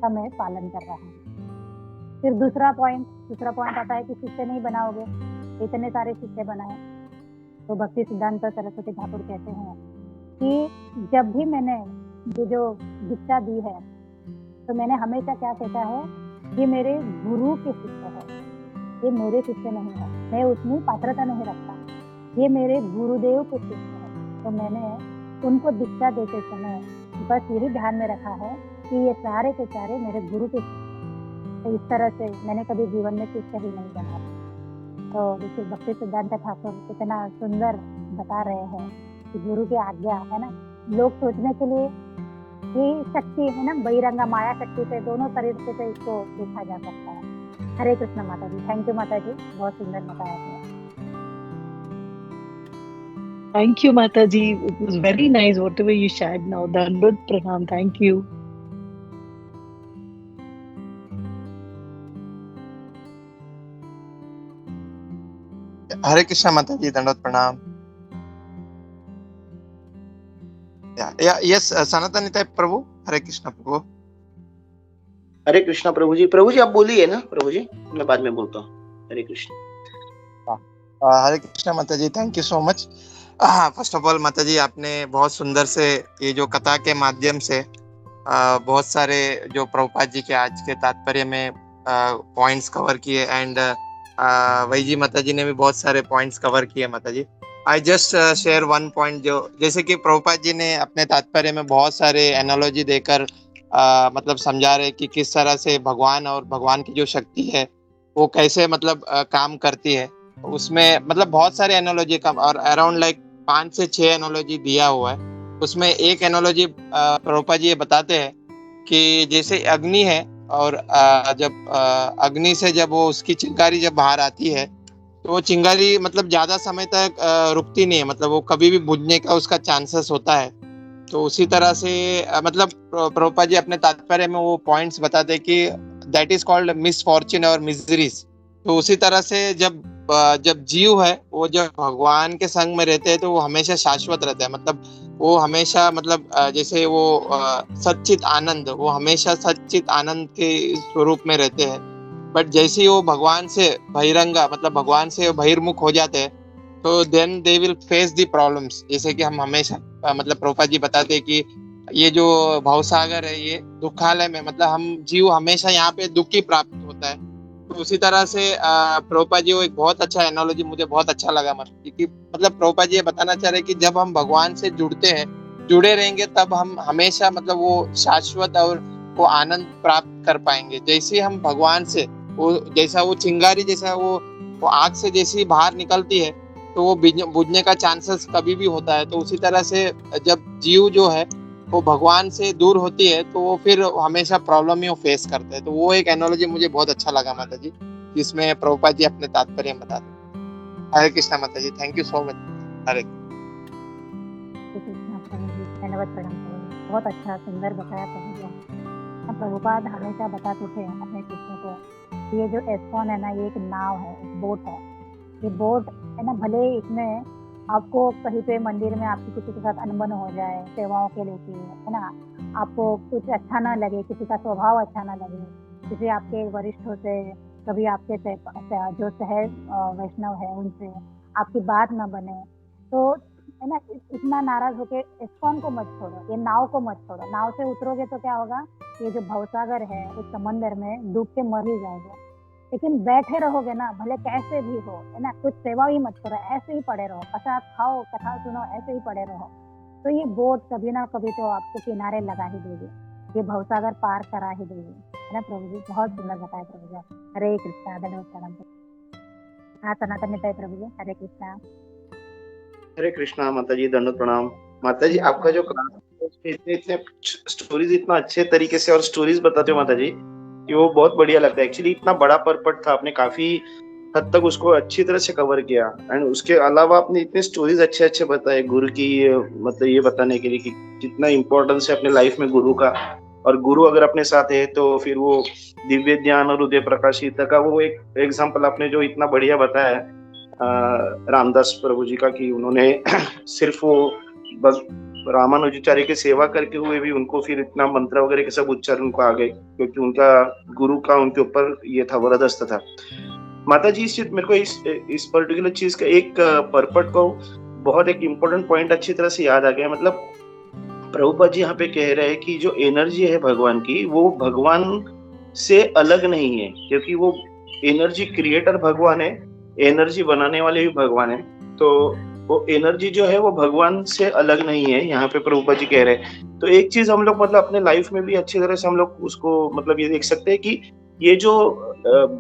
का मैं पालन कर रहा हूँ। फिर दूसरा पॉइंट आता है कि शिष्य नहीं बनाओगे, इतने सारे शिष्य बनाए। तो भक्ति सिद्धांत सरस्वती ठाकुर कहते हैं कि जब भी मैंने ये जो दीक्षा दी है, तो मैंने हमेशा क्या सोचा है, ये मेरे गुरु के शिष्य है, ये मेरे शिष्य नहीं है, मैं उसमें पात्रता नहीं रखता, ये मेरे गुरुदेव के शिष्य है। तो मैंने उनको दीक्षा देते समय बस यही ध्यान में रखा है कि ये सारे के सारे मेरे गुरु के शिष्य। तो इस तरह से मैंने कभी जीवन में शिष्य ही नहीं बना। तो देखिए भक्ति सिद्धांत ठाकुर कितना सुंदर बता रहे हैं कि गुरु की आज्ञा है ना, लोग सोचने के लिए ये शक्ति है ना, बहिरंगा माया शक्ति से दोनों तरीके से इसको देखा जा सकता है। हरे कृष्ण माता जी, थैंक यू माता जी, बहुत सुंदर बताया आपने। Thank you, Mataji. It was very nice whatever you shared now. Dandut Pranam. Thank you. हरे कृष्णा माता जी, दंडवत प्रणाम। यस सनातन प्रभु, हरे कृष्णा प्रभु। हरे कृष्णा प्रभु जी। प्रभु जी आप बोलिए ना प्रभु जी, मैं बाद में बोलता हूँ। हरे कृष्ण। हरे कृष्णा माता जी, thank you so much. First of all माता जी, आपने बहुत सुंदर से ये जो कथा के माध्यम से बहुत सारे जो प्रभुपाद जी के आज के तात्पर्य में पॉइंट्स कवर किए, एंड वही जी माता जी ने भी बहुत सारे पॉइंट्स कवर किए माता जी। I just share one point, जो जैसे कि प्रभुपाद जी ने अपने तात्पर्य में बहुत सारे एनालॉजी देकर मतलब समझा रहे कि किस तरह से भगवान और भगवान की जो शक्ति है वो कैसे मतलब काम करती है। उसमें मतलब बहुत सारे एनालॉजी का, और अराउंड लाइक 5 से 6 एनालॉजी दिया हुआ है। उसमें एक एनालॉजी प्रभुपाद जी ये बताते हैं कि जैसे अग्नि है, और जब अग्नि से जब वो उसकी चिंगारी जब बाहर आती है, तो वो चिंगारी मतलब ज्यादा समय तक रुकती नहीं है, मतलब वो कभी भी बुझने का उसका चांसेस होता है। तो उसी तरह से मतलब प्रभुपाद जी अपने तात्पर्य में वो पॉइंट्स बताते हैं कि दैट इज कॉल्ड मिसफॉर्च्यून और मिजरीज। तो उसी तरह से जब जीव है वो जब भगवान के संग में रहते हैं तो वो हमेशा शाश्वत रहता है, मतलब वो हमेशा मतलब जैसे वो सच्चित आनंद, वो हमेशा सच्चित आनंद के स्वरूप में रहते हैं। बट जैसे ही वो भगवान से बहिरंगा, मतलब भगवान से बहिर्मुख हो जाते हैं, तो then they will face the problems. जैसे कि हम हमेशा मतलब प्रभुपाद जी बताते हैं कि ये जो भवसागर है ये दुखालय में, मतलब हम जीव हमेशा यहाँ पे दुख ही प्राप्त होता है। तो उसी तरह से प्रभुपाद जी वो एक बहुत अच्छा एनालॉजी मुझे बहुत अच्छा लगा, मतलब क्योंकि मतलब प्रभुपाद जी ये बताना चाह रहे हैं कि जब हम भगवान से जुड़ते हैं, जुड़े रहेंगे, तब हम हमेशा मतलब वो शाश्वत और वो आनंद प्राप्त कर पाएंगे। जैसे हम भगवान से वो जैसा वो चिंगारी जैसा वो आग से जैसी बाहर निकलती है तो वो बुझने का चांसेस कभी भी होता है। तो उसी तरह से जब जीव जो है वो भगवान से दूर होती है तो वो फिर हमेशा प्रॉब्लम ही वो फेस करते हैं। तो वो एक एनोलॉजी मुझे बहुत अच्छा लगा माता जी, जिसमें प्रभुपाद जी अपने तात्पर्य बताते हैं। हरे कृष्णा माता जी, thank you so much. Hare Krishna प्रभु जी, धन्यवाद प्रणाम प्रभु जी। बहुत अच्छा सुंदर बताया प्रभु जी। हम प्रभुपाद हमेशा बताते थे अपने शिष्यों को कि ये जो एस्कॉन है ना, ये एक नाव है, एक बोट है। ये बोट है ना, भले ही इसमें आपको कहीं पे मंदिर में आपकी किसी के साथ अनबन हो जाए सेवाओं के लेके, है ना, आपको कुछ अच्छा ना लगे, किसी का स्वभाव अच्छा ना लगे, किसी आपके वरिष्ठों से, कभी आपके जो वैष्णव है उनसे आपकी बात ना बने, तो है ना, इतना नाराज होके इस्कॉन को मत छोड़ो, ये नाव को मत छोड़ो। नाव से उतरोगे तो क्या होगा, ये जो भवसागर है उस समंदर में डूब के मर ही जाओगे। लेकिन बैठे रहोगे ना, भले कैसे भी हो, है ना, कुछ सेवा ही मत करो, ऐसे ही पड़े रहो, प्रसाद खाओ, कथा सुनो, ऐसे ही पड़े रहो, तो ये बोट कभी ना कभी तो आपको किनारे लगा ही देगी, ये भवसागर पार करा ही देगी, है ना प्रभु जी। बहुत सुंदर बताया प्रभु जी। हरे कृष्णा, धन्यवाद प्रणाम। हाँ सनातन निताई प्रभु जी, हरे कृष्णा। हरे कृष्णा माता जी, दंडवत प्रणाम। माता जी, आपका जो क्लास है उसमें इतने इतने स्टोरीज इतना अच्छे तरीके से और स्टोरीज बताते हो माता जी कि वो बहुत बढ़िया लगता है। एक्चुअली इतना बड़ा पर्पट था, आपने काफी हद तक उसको अच्छी तरह से कवर किया। एंड उसके अलावा आपने इतने स्टोरीज अच्छे अच्छे बताए गुरु की, मतलब ये बताने के लिए कि कितना इम्पोर्टेंस है अपने लाइफ में गुरु का, और गुरु अगर अपने साथ है तो फिर वो दिव्य ज्ञान और उदय प्रकाशिता का वो एक एग्जाम्पल आपने जो इतना बढ़िया बताया है रामदास प्रभु जी का, कि उन्होंने सिर्फ वो रामानुजाचार्य की सेवा करके हुए भी उनको फिर इतना मंत्र वगैरह के सब उच्चारण उनको आ गए, क्योंकि उनका गुरु का उनके ऊपर ये था, वरदस्त था। माता जी, मेरे को इस पर्टिकुलर चीज का एक पर्पट को बहुत एक इम्पोर्टेंट पॉइंट अच्छी तरह से याद आ गया। मतलब प्रभुपाद जी यहाँ पे कह रहे हैं कि जो एनर्जी है भगवान की, वो भगवान से अलग नहीं है, क्योंकि वो एनर्जी क्रिएटर भगवान है, एनर्जी बनाने वाले भी भगवान है। तो वो एनर्जी जो है वो भगवान से अलग नहीं है, यहाँ पे प्रभुपाद जी कह रहे हैं। तो एक चीज हम लोग मतलब अपने लाइफ में भी अच्छी तरह से हम लोग उसको मतलब ये देख सकते हैं कि ये जो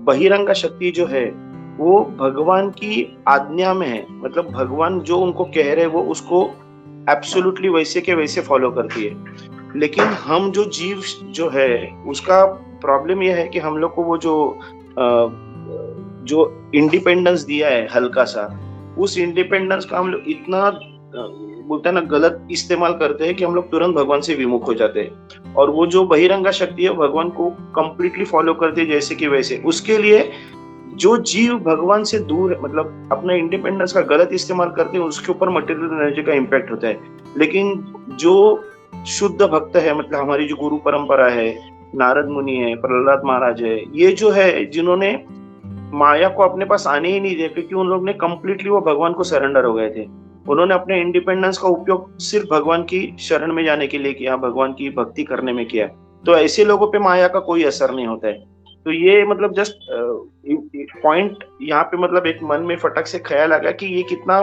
बहिरंगा शक्ति जो है वो भगवान की आज्ञा में है। मतलब भगवान जो उनको कह रहे हैं वो उसको एब्सोल्युटली वैसे के वैसे फॉलो करती है। लेकिन हम जो जीव जो है उसका प्रॉब्लम यह है कि हम लोग को वो जो इंडिपेंडेंस दिया है हल्का सा, उस इंडिपेंडेंस का हम लोग इतना बोलते हैं ना गलत इस्तेमाल करते हैं कि हम लोग तुरंत भगवान से विमुख हो जाते हैं। और वो जो बहिरंगा शक्ति है भगवान को कंप्लीटली फॉलो करती है जैसे कि वैसे। उसके लिए जो जीव भगवान से दूर है, मतलब अपना इंडिपेंडेंस का गलत इस्तेमाल करते हैं, उसके ऊपर मटेरियल एनर्जी का इम्पैक्ट होता है। लेकिन जो शुद्ध भक्त है, मतलब हमारी जो गुरु परंपरा है, नारद मुनि है, प्रहलाद महाराज है, ये जो है जिन्होंने माया को अपने पास आने ही नहीं दिया, क्योंकि उन लोग ने कंप्लीटली वो भगवान को सरेंडर हो गए थे। उन्होंने अपने इंडिपेंडेंस का उपयोग सिर्फ भगवान की शरण में जाने के लिए किया, भगवान की भक्ति करने में किया। तो ऐसे लोगों पे माया का कोई असर नहीं होता है। तो ये मतलब जस्ट पॉइंट यहाँ पे मतलब एक मन में फटक से ख्याल आ गया कि ये कितना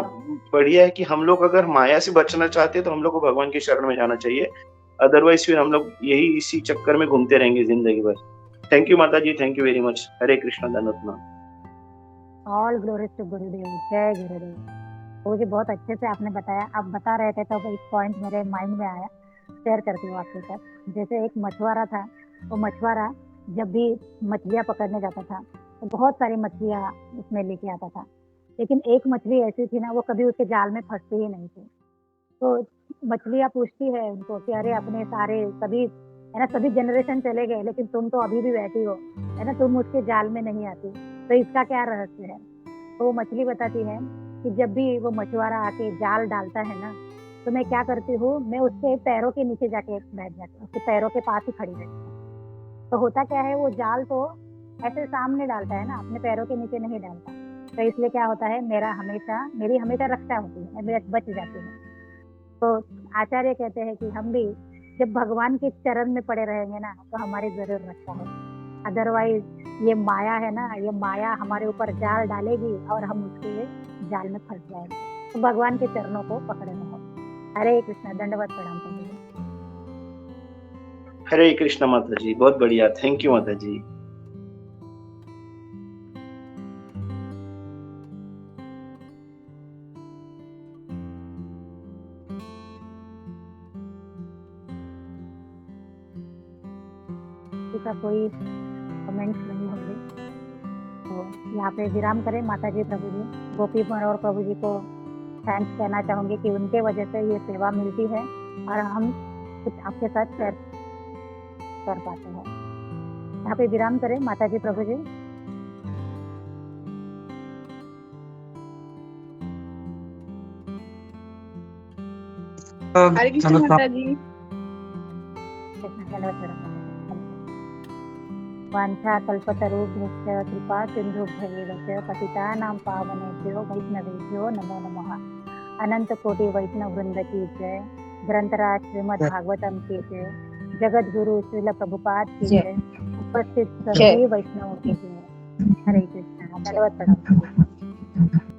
बढ़िया है कि हम लोग अगर माया से बचना चाहते हैं तो हम लोग को भगवान की शरण में जाना चाहिए। अदरवाइज फिर हम लोग यही इसी चक्कर में घूमते रहेंगे जिंदगी भर। थैंक यू माता जी, thank you very much. Hare Krishna, धन्यवाद। ऑल ग्लोरीज टू गुरुदेव, जय गुरुदेव। वो जी बहुत अच्छे से आपने बताया। आप बता रहे थे तो एक पॉइंट मेरे माइंड में आया, शेयर करती हूँ आपके साथ। जैसे एक मछुआरा था, वो मछुआरा जब भी मछलियाँ पकड़ने जाता था तो बहुत सारी मछलियाँ उसमें लेके आता था, लेकिन एक मछली ऐसी थी ना, वो कभी उसके जाल में फंसती ही नहीं थी। तो मछलियाँ पूछती है उनको कि अरे अपने सारे सभी, है ना, सभी जनरेशन चले गए लेकिन तुम तो अभी भी बैठी हो, है ना, तुम उसके जाल में नहीं आती, तो इसका क्या रहस्य है। तो वो मछली बताती है कि जब भी वो मछुआरा आके जाल डालता है ना, तो मैं क्या करती हूँ, मैं उसके पैरों के नीचे जाके बैठ जाती हूँ, उसके पैरों के पास ही खड़ी रहती हूँ। तो होता क्या है, वो जाल तो ऐसे सामने डालता है ना, अपने पैरों के नीचे नहीं डालता, तो इसलिए क्या होता है, मेरी हमेशा रक्षा होती है, मैं बच जाती हूँ। तो आचार्य कहते हैं कि हम भी जब भगवान के चरण में पड़े रहेंगे ना, तो हमारी जरूर रक्षा होगी। अदरवाइज ये माया है ना, ये माया हमारे ऊपर जाल डालेगी और हम उसके जाल में फंस जाएंगे। तो भगवान के चरणों को पकड़े रहो। हरे कृष्णा, दंडवत प्रणाम प्रभु जी। हरे कृष्णा माता जी, बहुत बढ़िया, थैंक यू माता जी। का कोई कमेंट्स नहीं होंगे तो यहाँ पे विराम करें। माता जी, प्रभु जी, गोपी मनोहर प्रभु जी को थैंक्स कहना चाहूंगी कि उनके वजह से ये सेवा मिलती है और हम कुछ आपके साथ शेयर कर पाते हैं। यहाँ पे विराम करें। माता जी, प्रभु जी। हरे कृष्ण माता जी। वांछा कल्पतरुभ्यश्च कृपा सिन्धुभ्यैव च पतितानां पावनेभ्यो वैष्णवेभ्यो नमो नमः। अनंत कोटि वैष्णव वृंद की जय। ग्रंथराज श्रीमद् भागवतम की जय। जगत गुरु श्रील प्रभुपाद की जय। उपस्थित सभी वैष्णवों की जय। हरे कृष्णा। धन्यवाद।